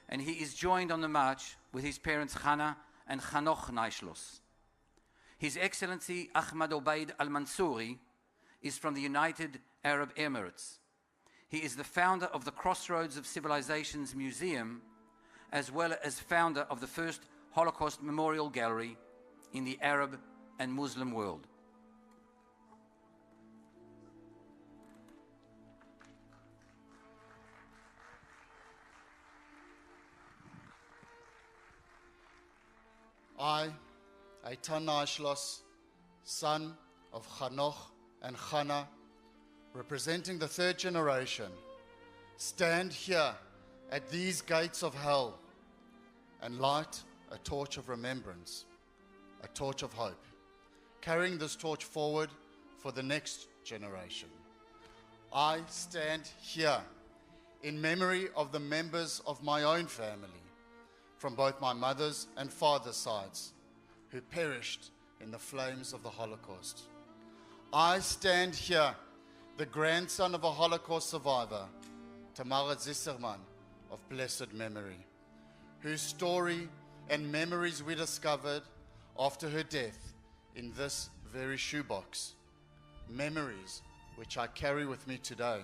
and he is joined on the march with his parents Chana and Chanoch Naishlos. His Excellency Ahmad Obeid Al-Mansouri is from the United Arab Emirates. He is the founder of the Crossroads of Civilizations Museum, as well as founder of the first Holocaust Memorial Gallery in the Arab and Muslim world. I, Eitan Naishlos, son of Chanoch and Chana, representing the third generation, stand here at these gates of hell and light a torch of remembrance, a torch of hope, carrying this torch forward for the next generation. I stand here in memory of the members of my own family from both my mother's and father's sides who perished in the flames of the Holocaust. I stand here, the grandson of a Holocaust survivor, Tamara Zisserman of blessed memory, whose story and memories we discovered after her death in this very shoebox, memories which I carry with me today.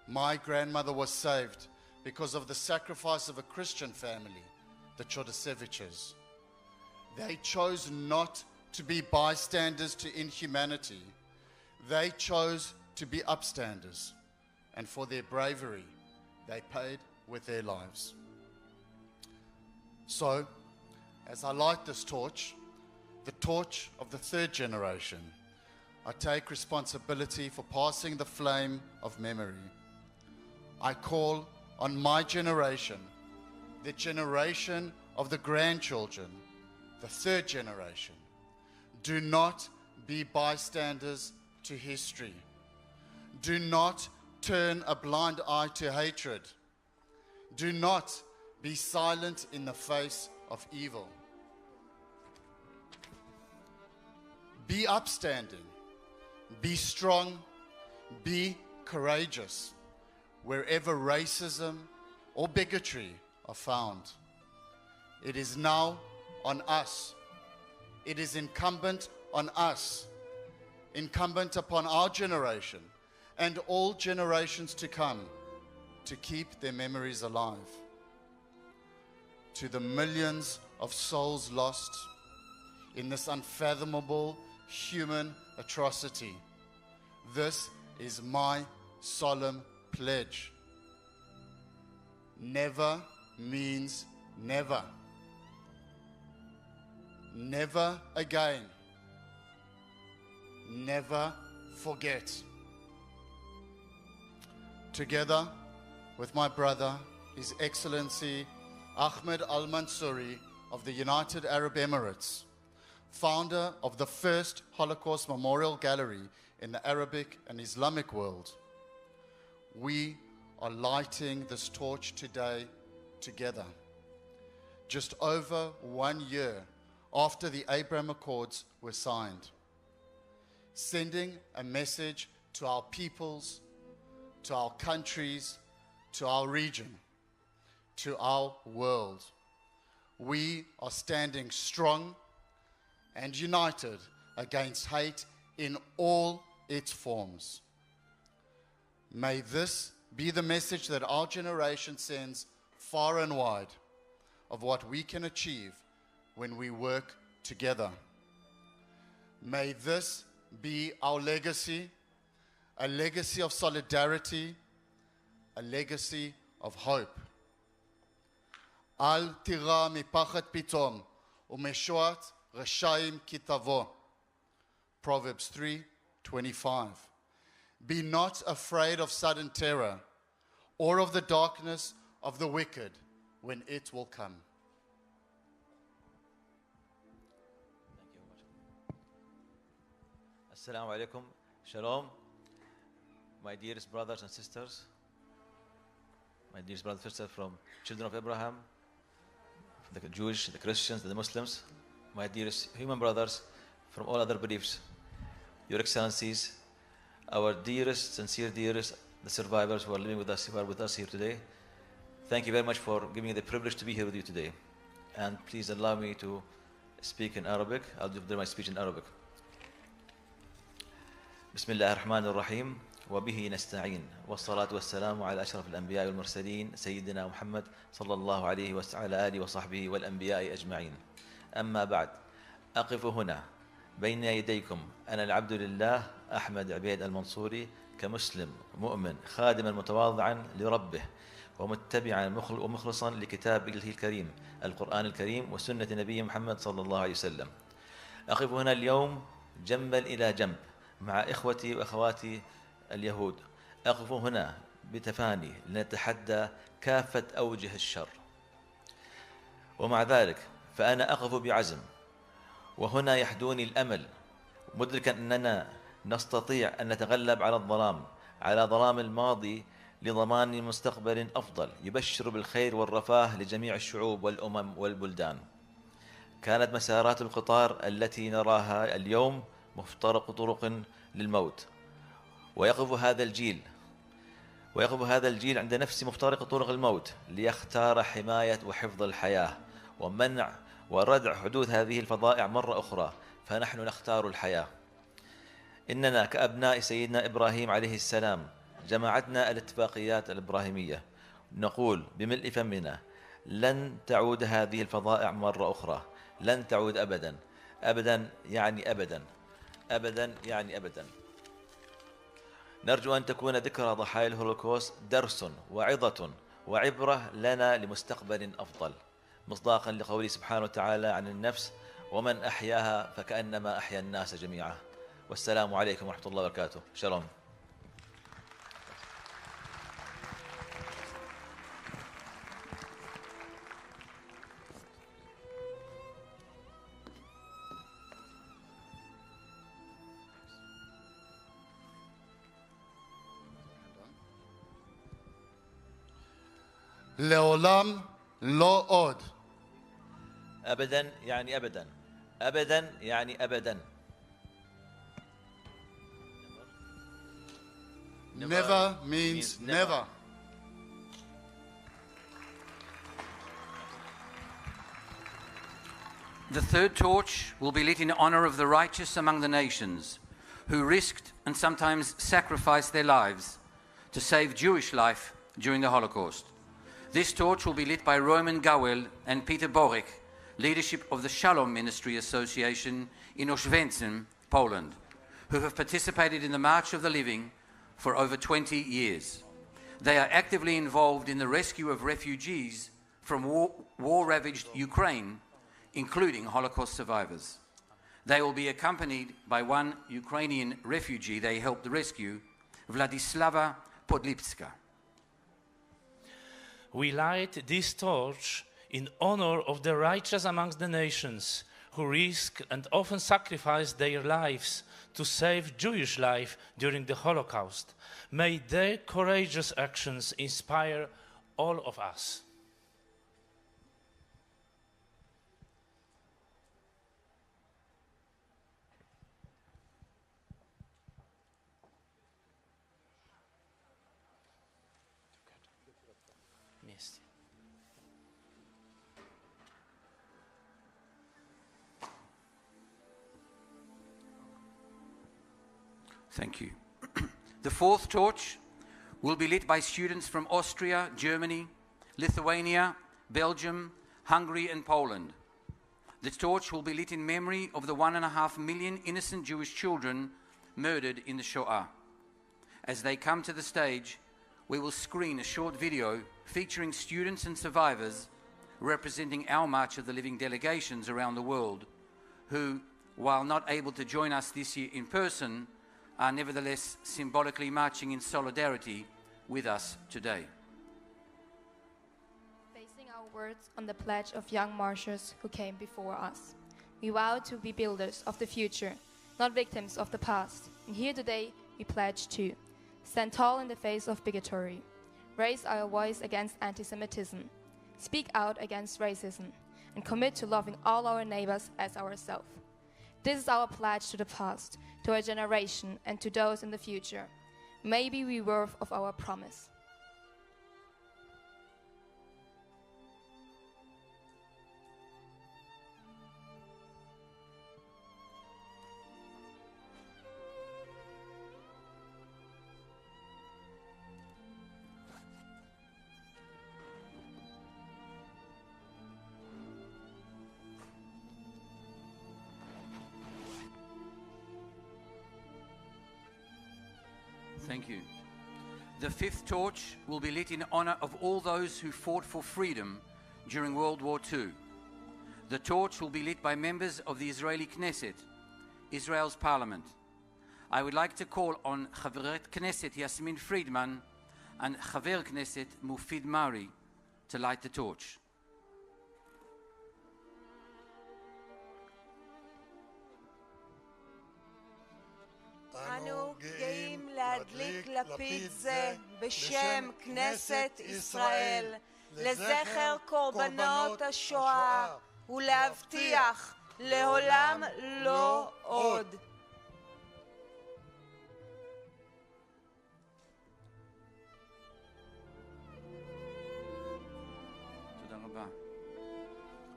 My grandmother was saved because of the sacrifice of a Christian family, the Chodaseviches. They chose not to be bystanders to inhumanity. They chose to be upstanders, and for their bravery, they paid with their lives. So, as I light this torch, the torch of the third generation, I take responsibility for passing the flame of memory. I call on my generation, the generation of the grandchildren, the third generation. Do not be bystanders to history. Do not turn a blind eye to hatred. Do not be silent in the face of evil. Be upstanding. Be strong. Be courageous wherever racism or bigotry are found. It is now on us. It is incumbent on us, incumbent upon our generation and all generations to come, to keep their memories alive. To the millions of souls lost in this unfathomable human atrocity, this is my solemn pledge. Never means never. Never again. Never forget. Together with my brother, His Excellency Ahmed Al-Mansouri of the United Arab Emirates, founder of the first Holocaust Memorial Gallery in the Arabic and Islamic world, we are lighting this torch today together. Just over 1 year after the Abraham Accords were signed, sending a message to our peoples, to our countries, to our region, to our world. We are standing strong and united against hate in all its forms. May this be the message that our generation sends far and wide of what we can achieve when we work together. May this be our legacy, a legacy of solidarity, a legacy of hope. Al tira mipachat pitom umeshoat rashayim kitavo. Proverbs 3:25. Be not afraid of sudden terror or of the darkness of the wicked when it will come. Assalamu alaikum. Shalom. My dearest brothers and sisters, my dearest brothers and sisters from children of Abraham, from the Jewish, the Christians, the Muslims, my dearest human brothers from all other beliefs, Your Excellencies, our dearest, sincere dearest, the survivors who are living with us, who are with us here today, thank you very much for giving me the privilege to be here with you today. And please allow me to speak in Arabic. I'll do my speech in Arabic. بسم الله الرحمن الرحيم وبه نستعين والصلاة والسلام على أشرف الأنبياء والمرسلين سيدنا محمد صلى الله عليه وعلى آله وصحبه والأنبياء أجمعين. أما بعد، أقف هنا بين يديكم أنا العبد لله أحمد عبيد المنصوري كمسلم مؤمن خادما متواضعا لربه ومتبعا ومخلصا لكتابه الكريم القرآن الكريم وسنة نبي محمد صلى الله عليه وسلم. أقف هنا اليوم جنبا إلى جنب مع إخوتي وأخواتي اليهود. أقف هنا بتفاني لنتحدى كافة أوجه الشر، ومع ذلك فأنا أقف بعزم، وهنا يحدوني الأمل مدركا أننا نستطيع أن نتغلب على الظلام، على ظلام الماضي، لضمان مستقبل أفضل يبشر بالخير والرفاه لجميع الشعوب والأمم والبلدان. كانت مسارات القطار التي نراها اليوم مفترق طرق للموت، ويقف هذا الجيل عند نفس مفترق طرق الموت ليختار حماية وحفظ الحياة ومنع وردع حدوث هذه الفظائع مرة أخرى، فنحن نختار الحياة. إننا كأبناء سيدنا إبراهيم عليه السلام جمعتنا الاتفاقيات الإبراهيمية، نقول بملء فمنا: لن تعود هذه الفظائع مرة أخرى، لن تعود أبدا. أبدا يعني أبدا، أبدا يعني أبدا. نرجو أن تكون ذكرى ضحايا الهولوكوست درس وعظة وعبرة لنا لمستقبل أفضل، مصداقا لقوله سبحانه وتعالى عن النفس: ومن أحياها فكأنما أحيا الناس جميعا. والسلام عليكم ورحمة الله وبركاته. شالوم. לעולם לא עוד. أبدا يعني أبدا، أبدا يعني أبدا. Never means never. The third torch will be lit in honor of the righteous among the nations who risked and sometimes sacrificed their lives to save Jewish life during the Holocaust. This torch will be lit by Roman Gawel and Peter Borek, leadership of the Shalom Ministry Association in Oświęcim, Poland, who have participated in the March of the Living for over 20 years. They are actively involved in the rescue of refugees from war-ravaged Ukraine, including Holocaust survivors. They will be accompanied by one Ukrainian refugee they helped rescue, Vladislava Podlipska. We light this torch in honor of the righteous amongst the nations who risk and often sacrifice their lives to save Jewish life during the Holocaust. May their courageous actions inspire all of us. Thank you. The fourth torch will be lit by students from Austria, Germany, Lithuania, Belgium, Hungary and Poland. The torch will be lit in memory of the 1.5 million innocent Jewish children murdered in the Shoah. As they come to the stage, we will screen a short video featuring students and survivors representing our March of the Living delegations around the world who, while not able to join us this year in person, are nevertheless symbolically marching in solidarity with us today. Basing our words on the pledge of young marchers who came before us, we vow to be builders of the future, not victims of the past. And here today we pledge to stand tall in the face of bigotry, raise our voice against anti-Semitism, speak out against racism, and commit to loving all our neighbors as ourselves. This is our pledge to the past, to our generation, and to those in the future. May we be worthy of our promise. Thank you. The fifth torch will be lit in honor of all those who fought for freedom during World War II. The torch will be lit by members of the Israeli Knesset, Israel's parliament. I would like to call on Chaveret Knesset Yasmin Friedman and Chaver Knesset Mufid Mari to light the torch. אנו גאים להדליק לפיד זה בשם כנסת ישראל לזכר קורבנות השואה ולהבטיח לעולם לא עוד.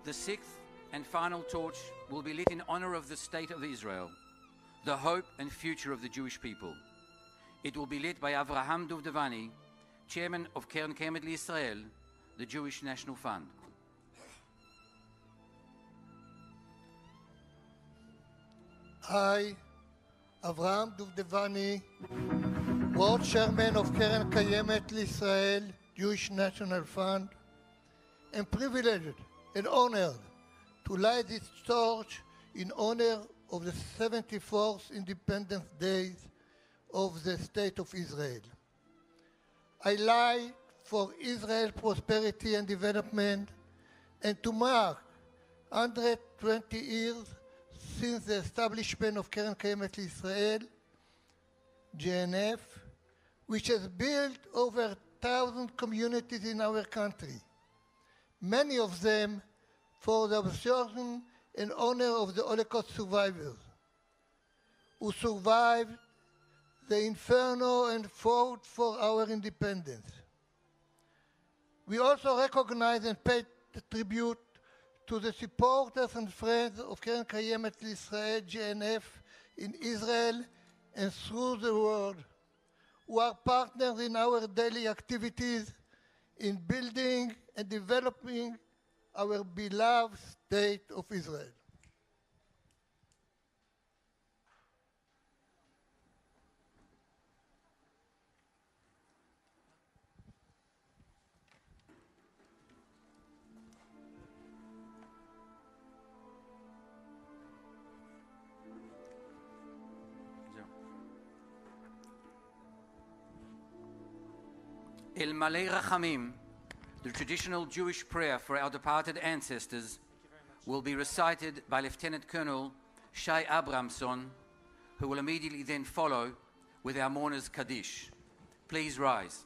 The sixth and final torch will be lit in honor of the State of Israel, the hope and future of the Jewish people. It will be lit by Avraham Duvdevani, chairman of Keren Kayemet L'Israel, the Jewish National Fund. I, Avraham Duvdevani, board chairman of Keren Kayemet L'Israel, Jewish National Fund, am privileged and honored to light this torch in honor of the 74th Independence Day of the State of Israel. I light for Israel's prosperity and development and to mark 120 years since the establishment of Keren Kayemet Israel, GNF, which has built over 1,000 communities in our country, many of them for the observance and honor of the Holocaust survivors who survived the inferno and fought for our independence. We also recognize and pay tribute to the supporters and friends of Keren Kayemet Israel, GNF, in Israel and through the world, who are partners in our daily activities in building and developing our beloved State of Israel. El Malei Rachamim, the traditional Jewish prayer for our departed ancestors, will be recited by Lieutenant Colonel Shai Abramson, who will immediately then follow with our mourners Kaddish. Please rise.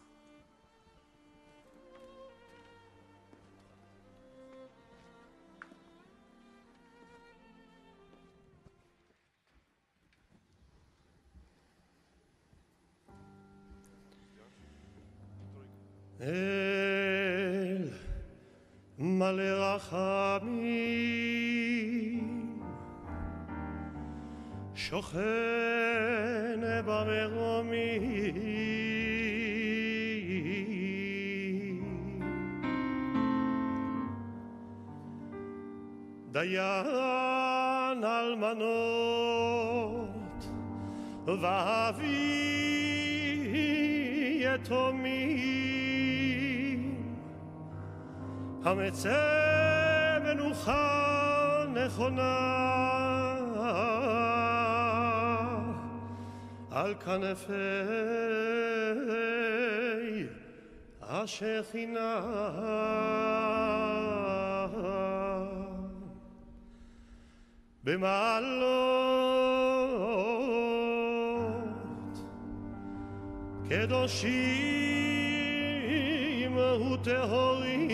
אל מלא רחמים שוכן במרומים דיין אלמנות ואבי יתומים המצא מנוחה נכונה על כנפי השכינה במעלות קדושים וטהורים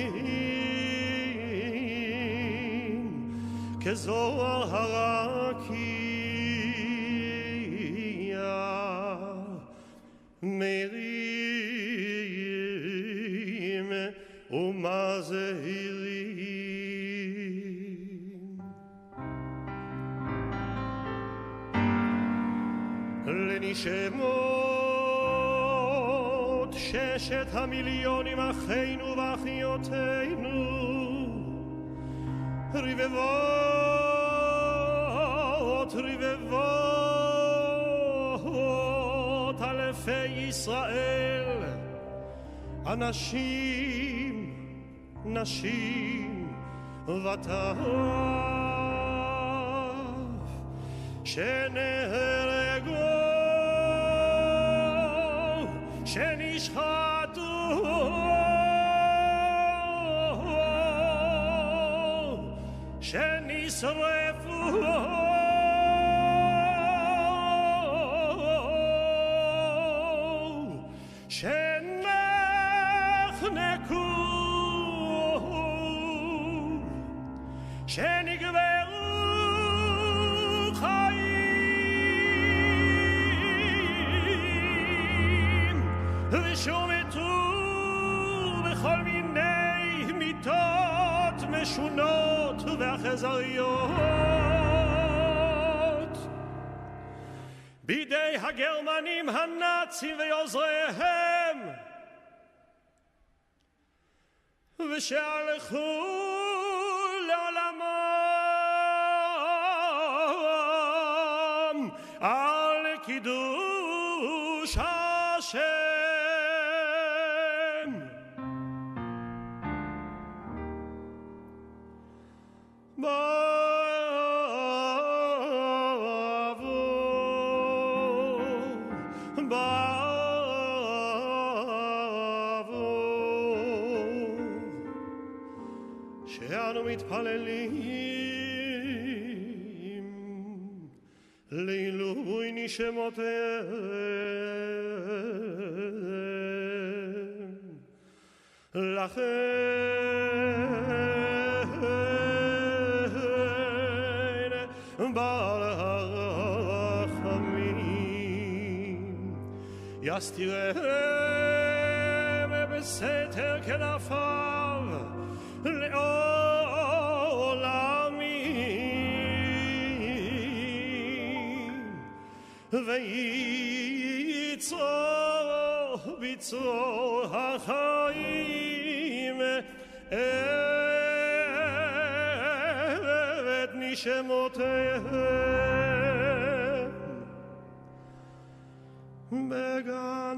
כזוהר הרקיע מרים ומזהירים לנשמות 6 המיליונים אחינו ואחיותינו רבבות רבבות אלפי ישראל אנשים נשים וטף שנהרגו שנשחטו שנשרפו שנחנקו, שנגברו חיים ושומטו בכל מיני מיתות משונות ואכזריות בידי הגרמנים הנאצים ועוזריהם, ושהלכו לעולמם על קידוש השם. שאנו מתפללים לעילוי נשמותיהם, לכן בעל הרחמים יסתירם בסתר כנפיו לעולמים, וייצור ביצור החיים את נשמותיהם בגן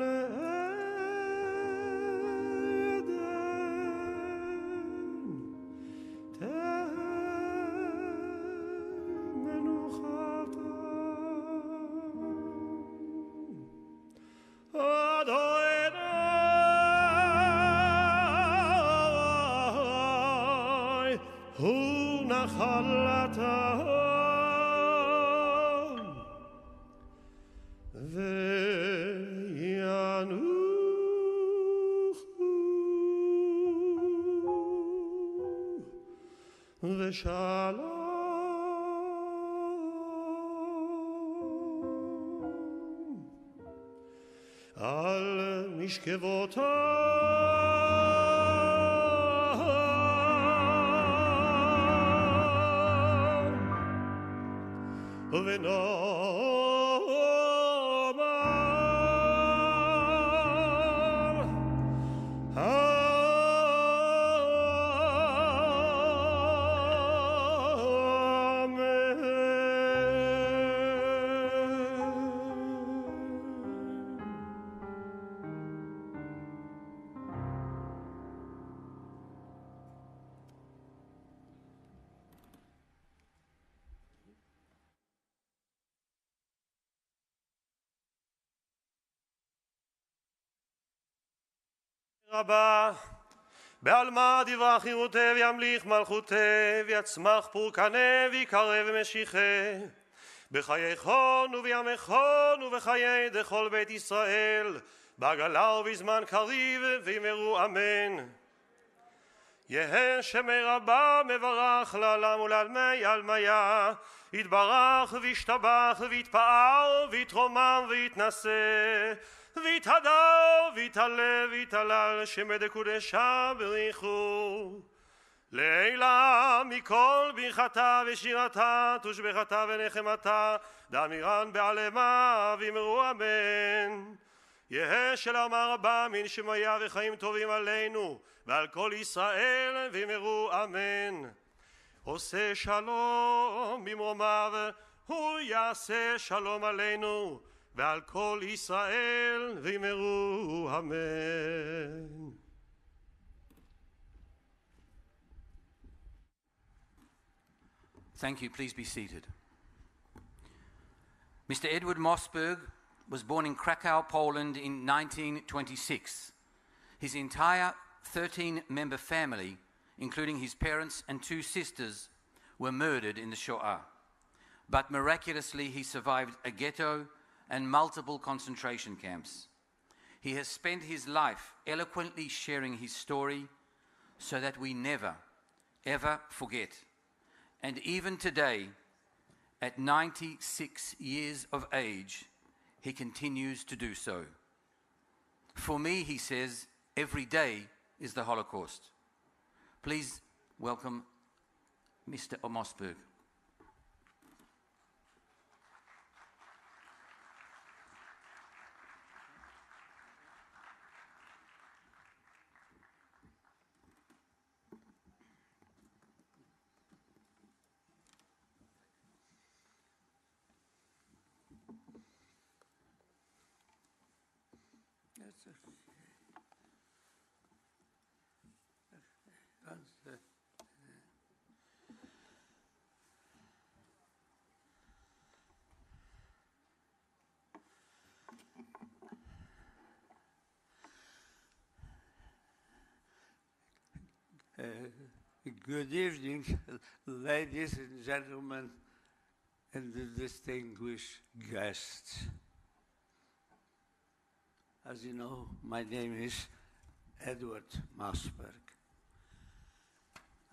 ושלום על משכבותם ונאמר רבה בעלמא דברה חירותי וימליך מלכותי ויצמח פורקני ויקרב משיחי בחייכון ובימיכון ובחיי דכל בית ישראל בעגלה ובזמן קריב ויאמרו אמן. יהא שמי רבה מברך לעולם ולעלמי עלמיה, יתברך וישתבח ויתפאר ויתרומם ויתנשא ויתהדר ויתעלה ויתהלל שמי קודשה בריחו לעילה מכל ברכתה ושירתה תושבחתה ונחמתה דאמירן בעלמה ואמרו אמן. יהא שלמה רבה מנשמיה וחיים טובים עלינו ועל כל ישראל ואמרו אמן. עושה שלום במרומיו הוא יעשה שלום עלינו ועל כל ישראל ואמרו אמן. Thank you. Please be seated. Mr. Edward Mossberg was born in Krakow, Poland in 1926. His entire 13-member family, including his parents and 2 sisters, were murdered in the Shoah. But miraculously he survived a ghetto and multiple concentration camps. He has spent his life eloquently sharing his story so that we never, ever forget. And even today, at 96 years of age, he continues to do so. For me, he says, every day is the Holocaust. Please welcome Mr. Mosberg. Good evening, ladies and gentlemen, and the distinguished guests. As you know, my name is Edward Mosberg.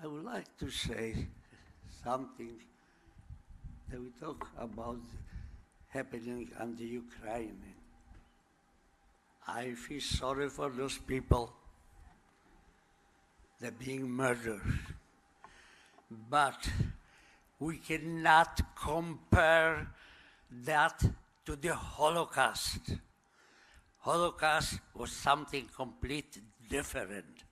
I would like to say something that we talk about happening on the Ukraine. I feel sorry for those people that are being murdered. But we cannot compare that to the Holocaust. Holocaust was something completely different.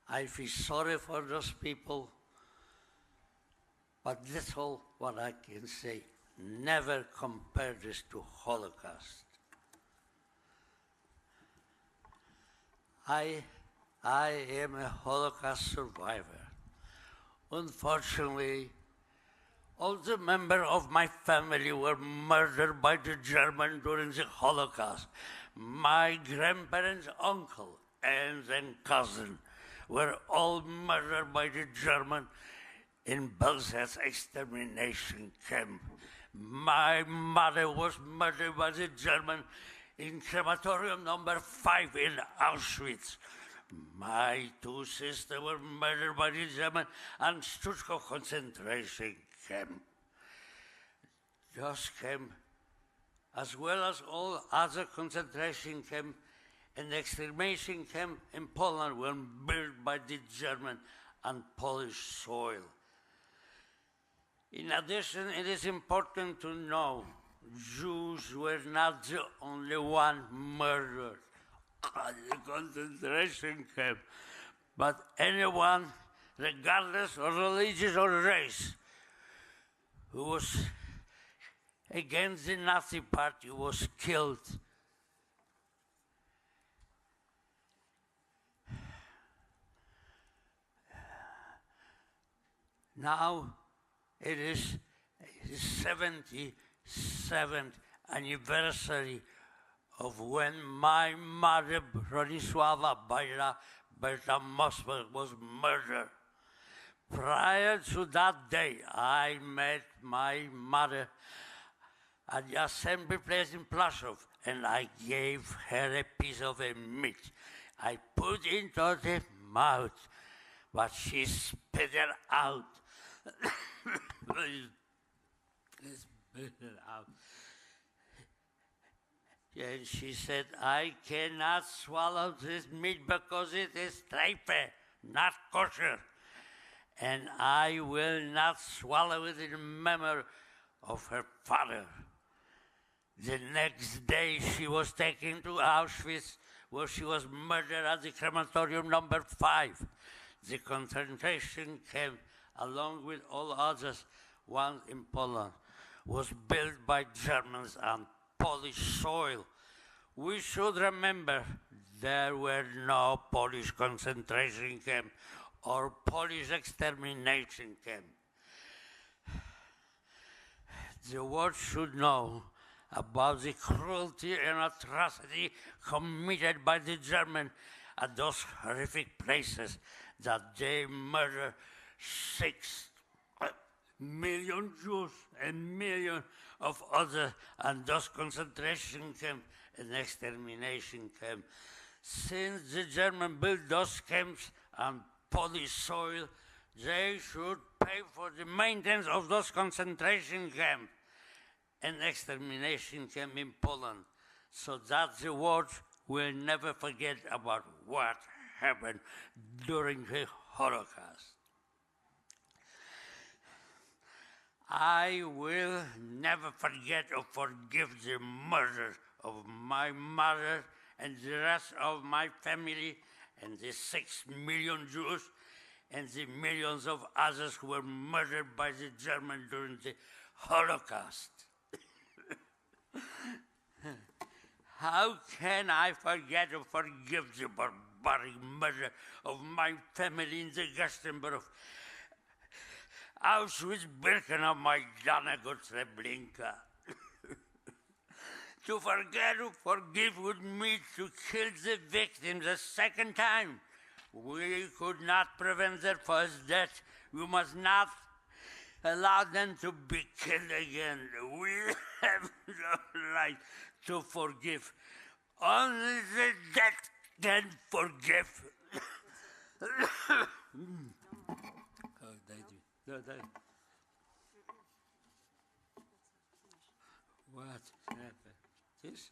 I feel sorry for those people, but that's all what I can say. Never compare this to Holocaust. I am a Holocaust survivor. Unfortunately, all the members of my family were murdered by the Germans during the Holocaust. My grandparents, uncle, aunts, and cousin were all murdered by the Germans in Belzec extermination camp. My mother was murdered by the Germans in crematorium number 5 in Auschwitz. My two sisters were murdered by the Germans in Stuttgart concentration camp. Those camps, as well as all other concentration camps and extermination camps in Poland, were built by the German on Polish soil. In addition, it is important to know Jews were not the only one murdered at the concentration camp, but anyone, regardless of religion or race, who was against the Nazi Party was killed. Now it is the 77th anniversary of when my mother, Bronisława Berta Mosberg, was murdered. Prior to that day, I met my mother at the assembly place in Plaszów, and I gave her a piece of a meat. I put into the mouth, but she spit it out. Spit it out. And she said, I cannot swallow this meat because it is trache, not kosher. And I will not swallow it in memory of her father. The next day she was taken to Auschwitz, where she was murdered at the crematorium number 5. The concentration camp, along with all others, one in Poland, was built by Germans on Polish soil. We should remember there were no Polish concentration camp or Polish extermination camp. The world should know about the cruelty and atrocity committed by the Germans at those horrific places, that they murdered million Jews and millions of other and those concentration camps and extermination camps. Since the Germans built those camps on Polish soil, they should pay for the maintenance of those concentration camps and extermination camp in Poland, so that the world will never forget about what happened during the Holocaust. I will never forget or forgive the murder of my mother and the rest of my family and the 6 million Jews and the millions of others who were murdered by the Germans during the Holocaust. How can I forget or forgive the barbaric murder of my family in the Gestapo of Auschwitz, Birkenau, Majdanek, or Treblinka? To forget or forgive would mean to kill the victims a second time. We could not prevent their first death. We must not allow them to be killed again. We have no right to forgive. Only the dead can forgive. What happened? This?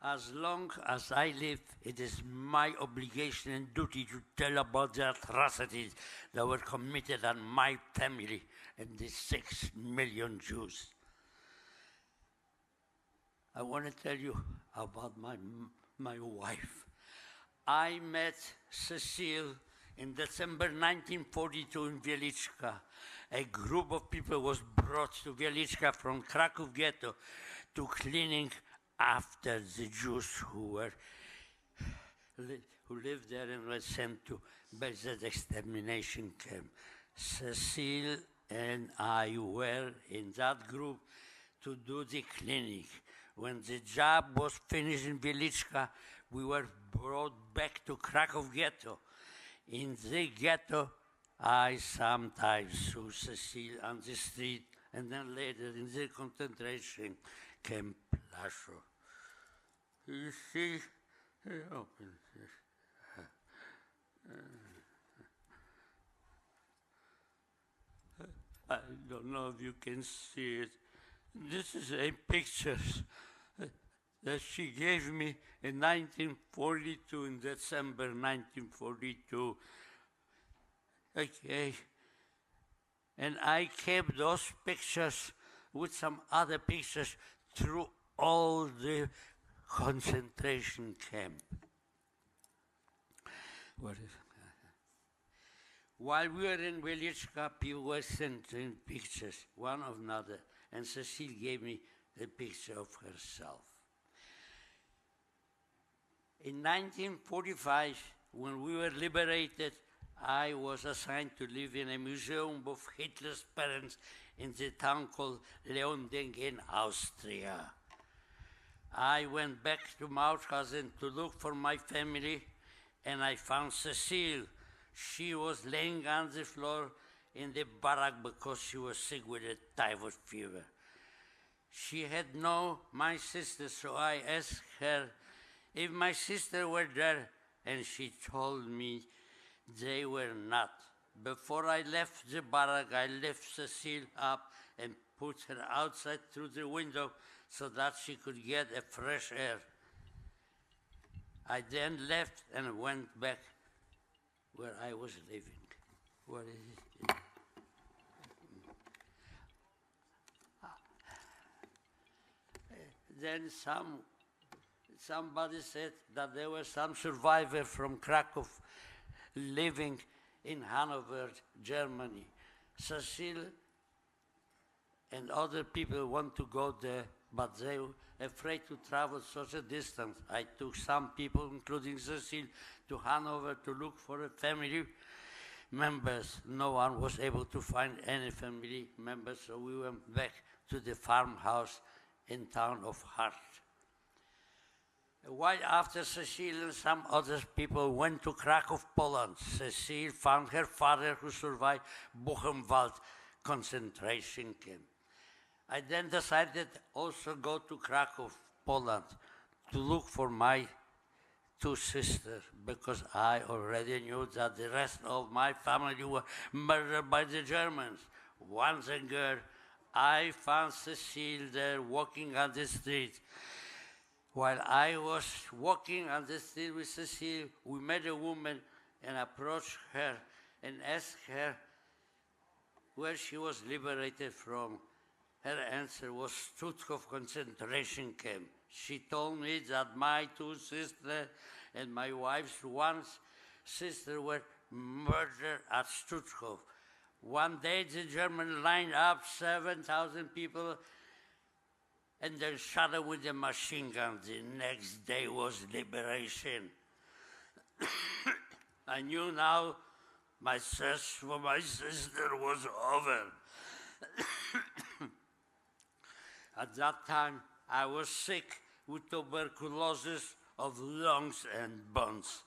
As long as I live, it is my obligation and duty to tell about the atrocities that were committed on my family and the 6 million Jews. I want to tell you about my wife. I met Cecile in December 1942 in Wieliczka. A group of people was brought to Wieliczka from Krakow ghetto to cleaning after the Jews who lived there and were sent to Belzec extermination camp. Cecile and I were in that group to do the cleaning. When the job was finished in Wieliczka, we were brought back to Krakow ghetto. In the ghetto, I sometimes saw Cecile on the street, and then later in the concentration camp. You see, open this. I don't know if you can see it. This is a picture that she gave me in 1942, in December 1942. Okay. And I kept those pictures with some other pictures through all the concentration camp. What is While we were in Wieliczka, people were sending pictures, one of another, and Cecile gave me the picture of herself. In 1945, when we were liberated, I was assigned to live in a museum of Hitler's parents in the town called Leonding in Austria. I went back to Mauthausen to look for my family, and I found Cecile. She was laying on the floor in the barrack because she was sick with a typhoid fever. She had known my sister, so I asked her if my sister were there, and she told me they were not. Before I left the barrack, I lifted Cecile up and put her outside through the window so that she could get a fresh air. I then left and went back where I was living. What is it? Then somebody said that there were some survivors from Krakow living in Hanover, Germany. Cecile and other people want to go there, but they were afraid to travel such a distance. I took some people, including Cecile, to Hanover to look for a family members. No one was able to find any family members, so we went back to the farmhouse in town of Hart. A while after Cecile and some other people went to Krakow, Poland, Cecile found her father who survived Buchenwald concentration camp. I then decided also go to Krakow, Poland, to look for my two sisters, because I already knew that the rest of my family were murdered by the Germans. Once again, I found Cecile there walking on the street. While I was walking on the street with Cecile, we met a woman and approached her and asked her where she was liberated from. Her answer was Stutthof concentration camp. She told me that my two sisters and my wife's one sister were murdered at Stutthof. One day the Germans lined up 7,000 people and then shot them with a machine gun. The next day was liberation. I knew now my search for my sister was over. At that time, I was sick with tuberculosis of lungs and bones.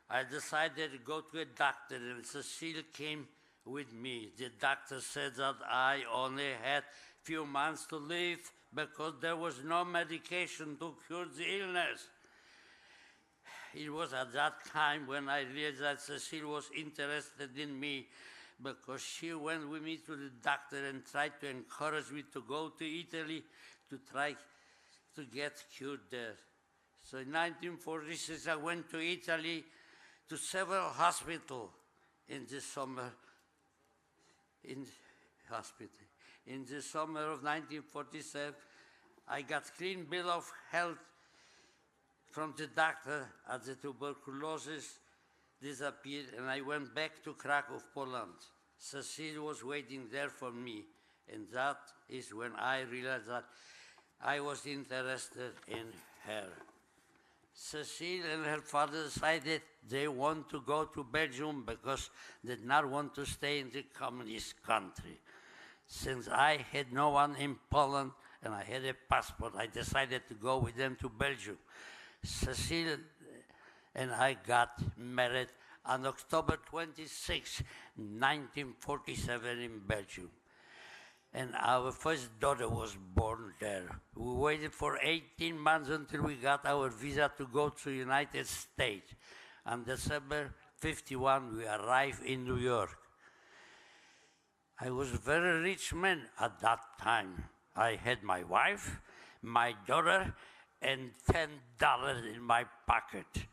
I decided to go to a doctor, and Cecile came with me. The doctor said that I only had few months to live because there was no medication to cure the illness. It was at that time when I realized that Cecile was interested in me, because she went with me to the doctor and tried to encourage me to go to Italy to try to get cured there. So in 1946, I went to Italy to several hospitals in the summer. In the summer of 1947, I got clean bill of health from the doctor, as the tuberculosis disappeared, and I went back to Krakow, Poland. Cecile was waiting there for me, and that is when I realized that I was interested in her. Cecile and her father decided they want to go to Belgium because they did not want to stay in the communist country. Since I had no one in Poland and I had a passport, I decided to go with them to Belgium. Cecile and I got married on October 26, 1947 in Belgium. And our first daughter was born there. We waited for 18 months until we got our visa to go to the United States. On December 51, we arrived in New York. I was a very rich man at that time. I had my wife, my daughter, and $10 in my pocket.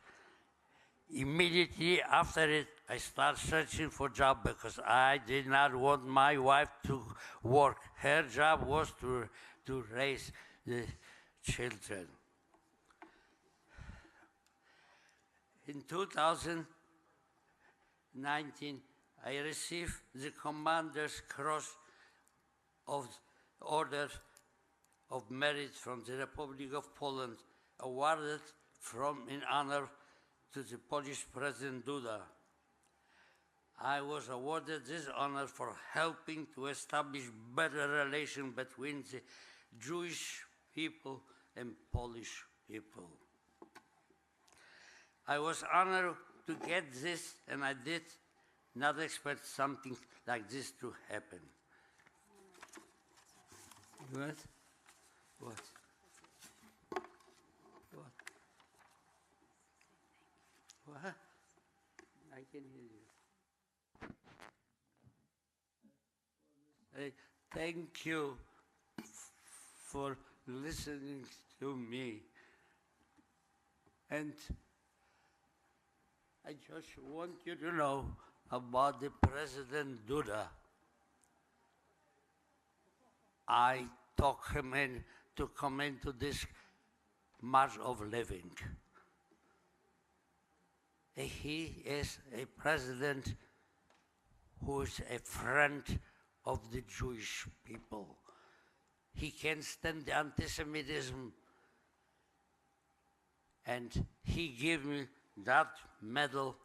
Immediately after it, I started searching for a job because I did not want my wife to work. Her job was to raise the children. In 2019, I received the Commander's Cross of Order of Merit from the Republic of Poland, awarded in honor to the Polish President Duda. I was awarded this honor for helping to establish better relations between the Jewish people and Polish people. I was honored to get this, and I did not expect something like this to happen. What? What? What? What? I can hear you. Thank you for listening to me. And I just want you to know about the President Duda. I talked him in to come into this March of Living. He is a president who is a friend of the Jewish people. He can stand the anti-Semitism, and he gave me that medal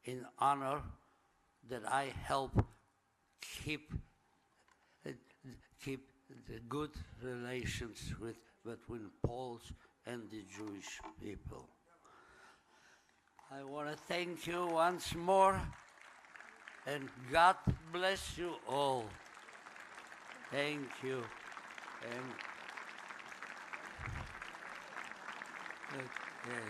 in honor that I help keep the good relations between Poles and the Jewish people. I want to thank you once more, and God bless you all. Thank you. And okay.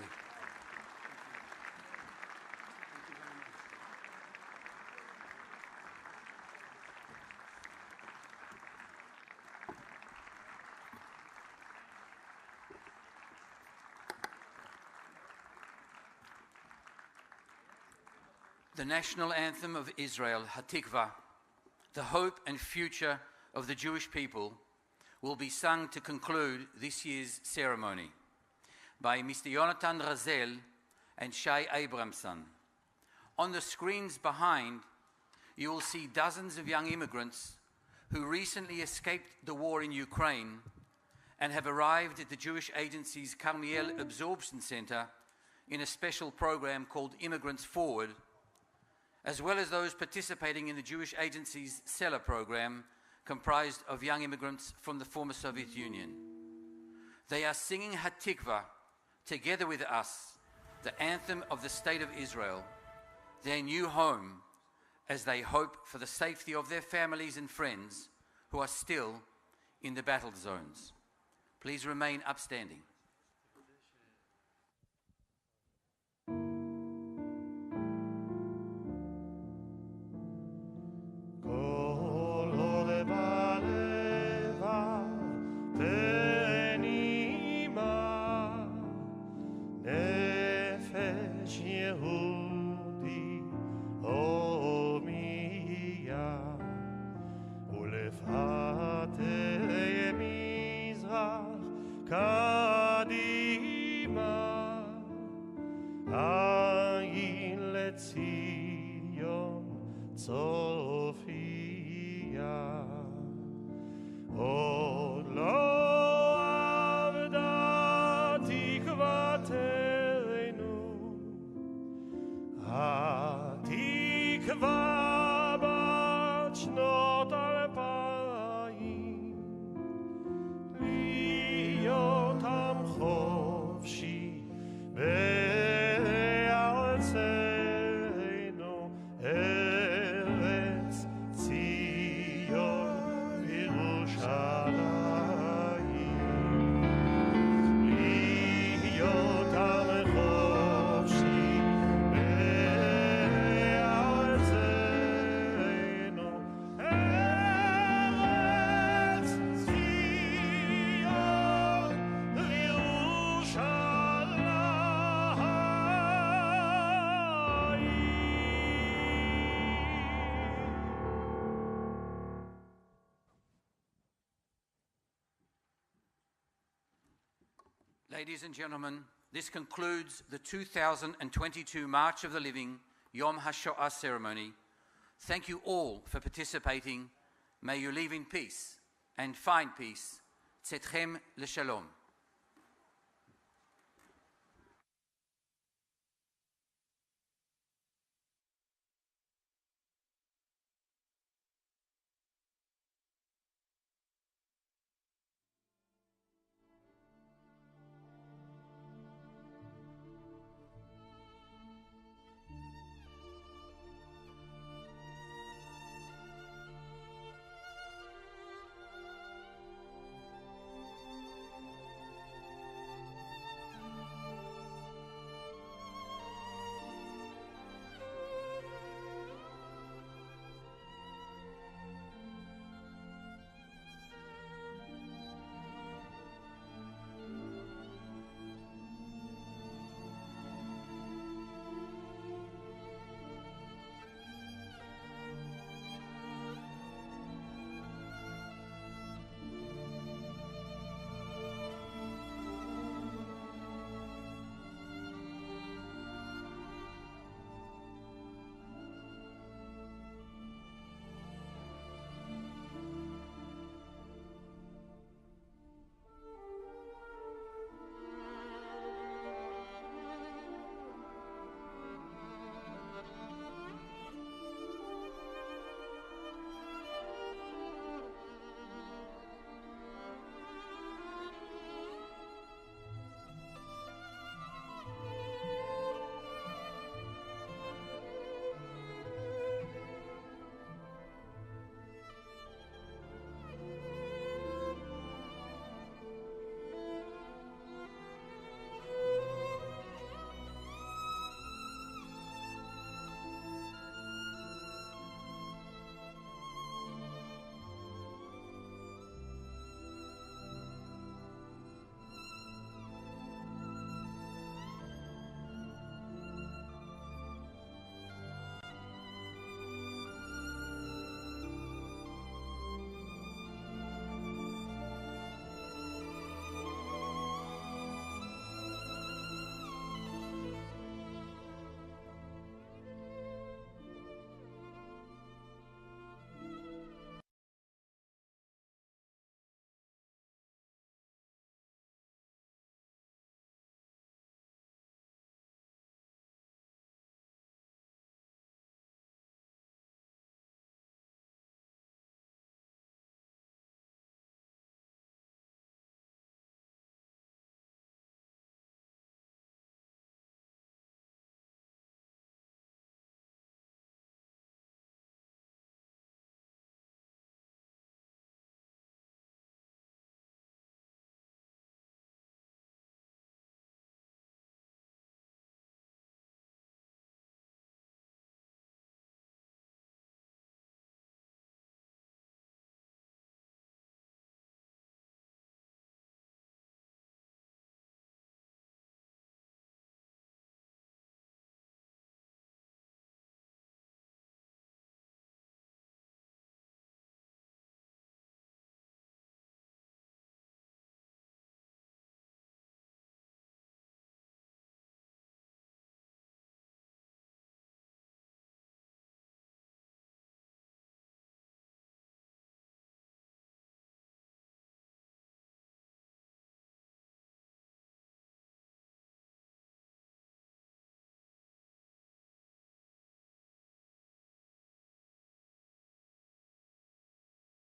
The national anthem of Israel, Hatikva, the hope and future of the Jewish people, will be sung to conclude this year's ceremony by Mr. Yonatan Razel and Shai Abramson. On the screens behind, you will see dozens of young immigrants who recently escaped the war in Ukraine and have arrived at the Jewish Agency's Carmiel Absorption Center in a special program called Immigrants Forward, as well as those participating in the Jewish Agency's Cellar program, comprised of young immigrants from the former Soviet Union. They are singing Hatikva together with us, the anthem of the State of Israel, their new home, as they hope for the safety of their families and friends who are still in the battle zones. Please remain upstanding. Ladies and gentlemen, this concludes the 2022 March of the Living Yom HaShoah ceremony. Thank you all for participating. May you live in peace and find peace. Tzetchem l'shalom.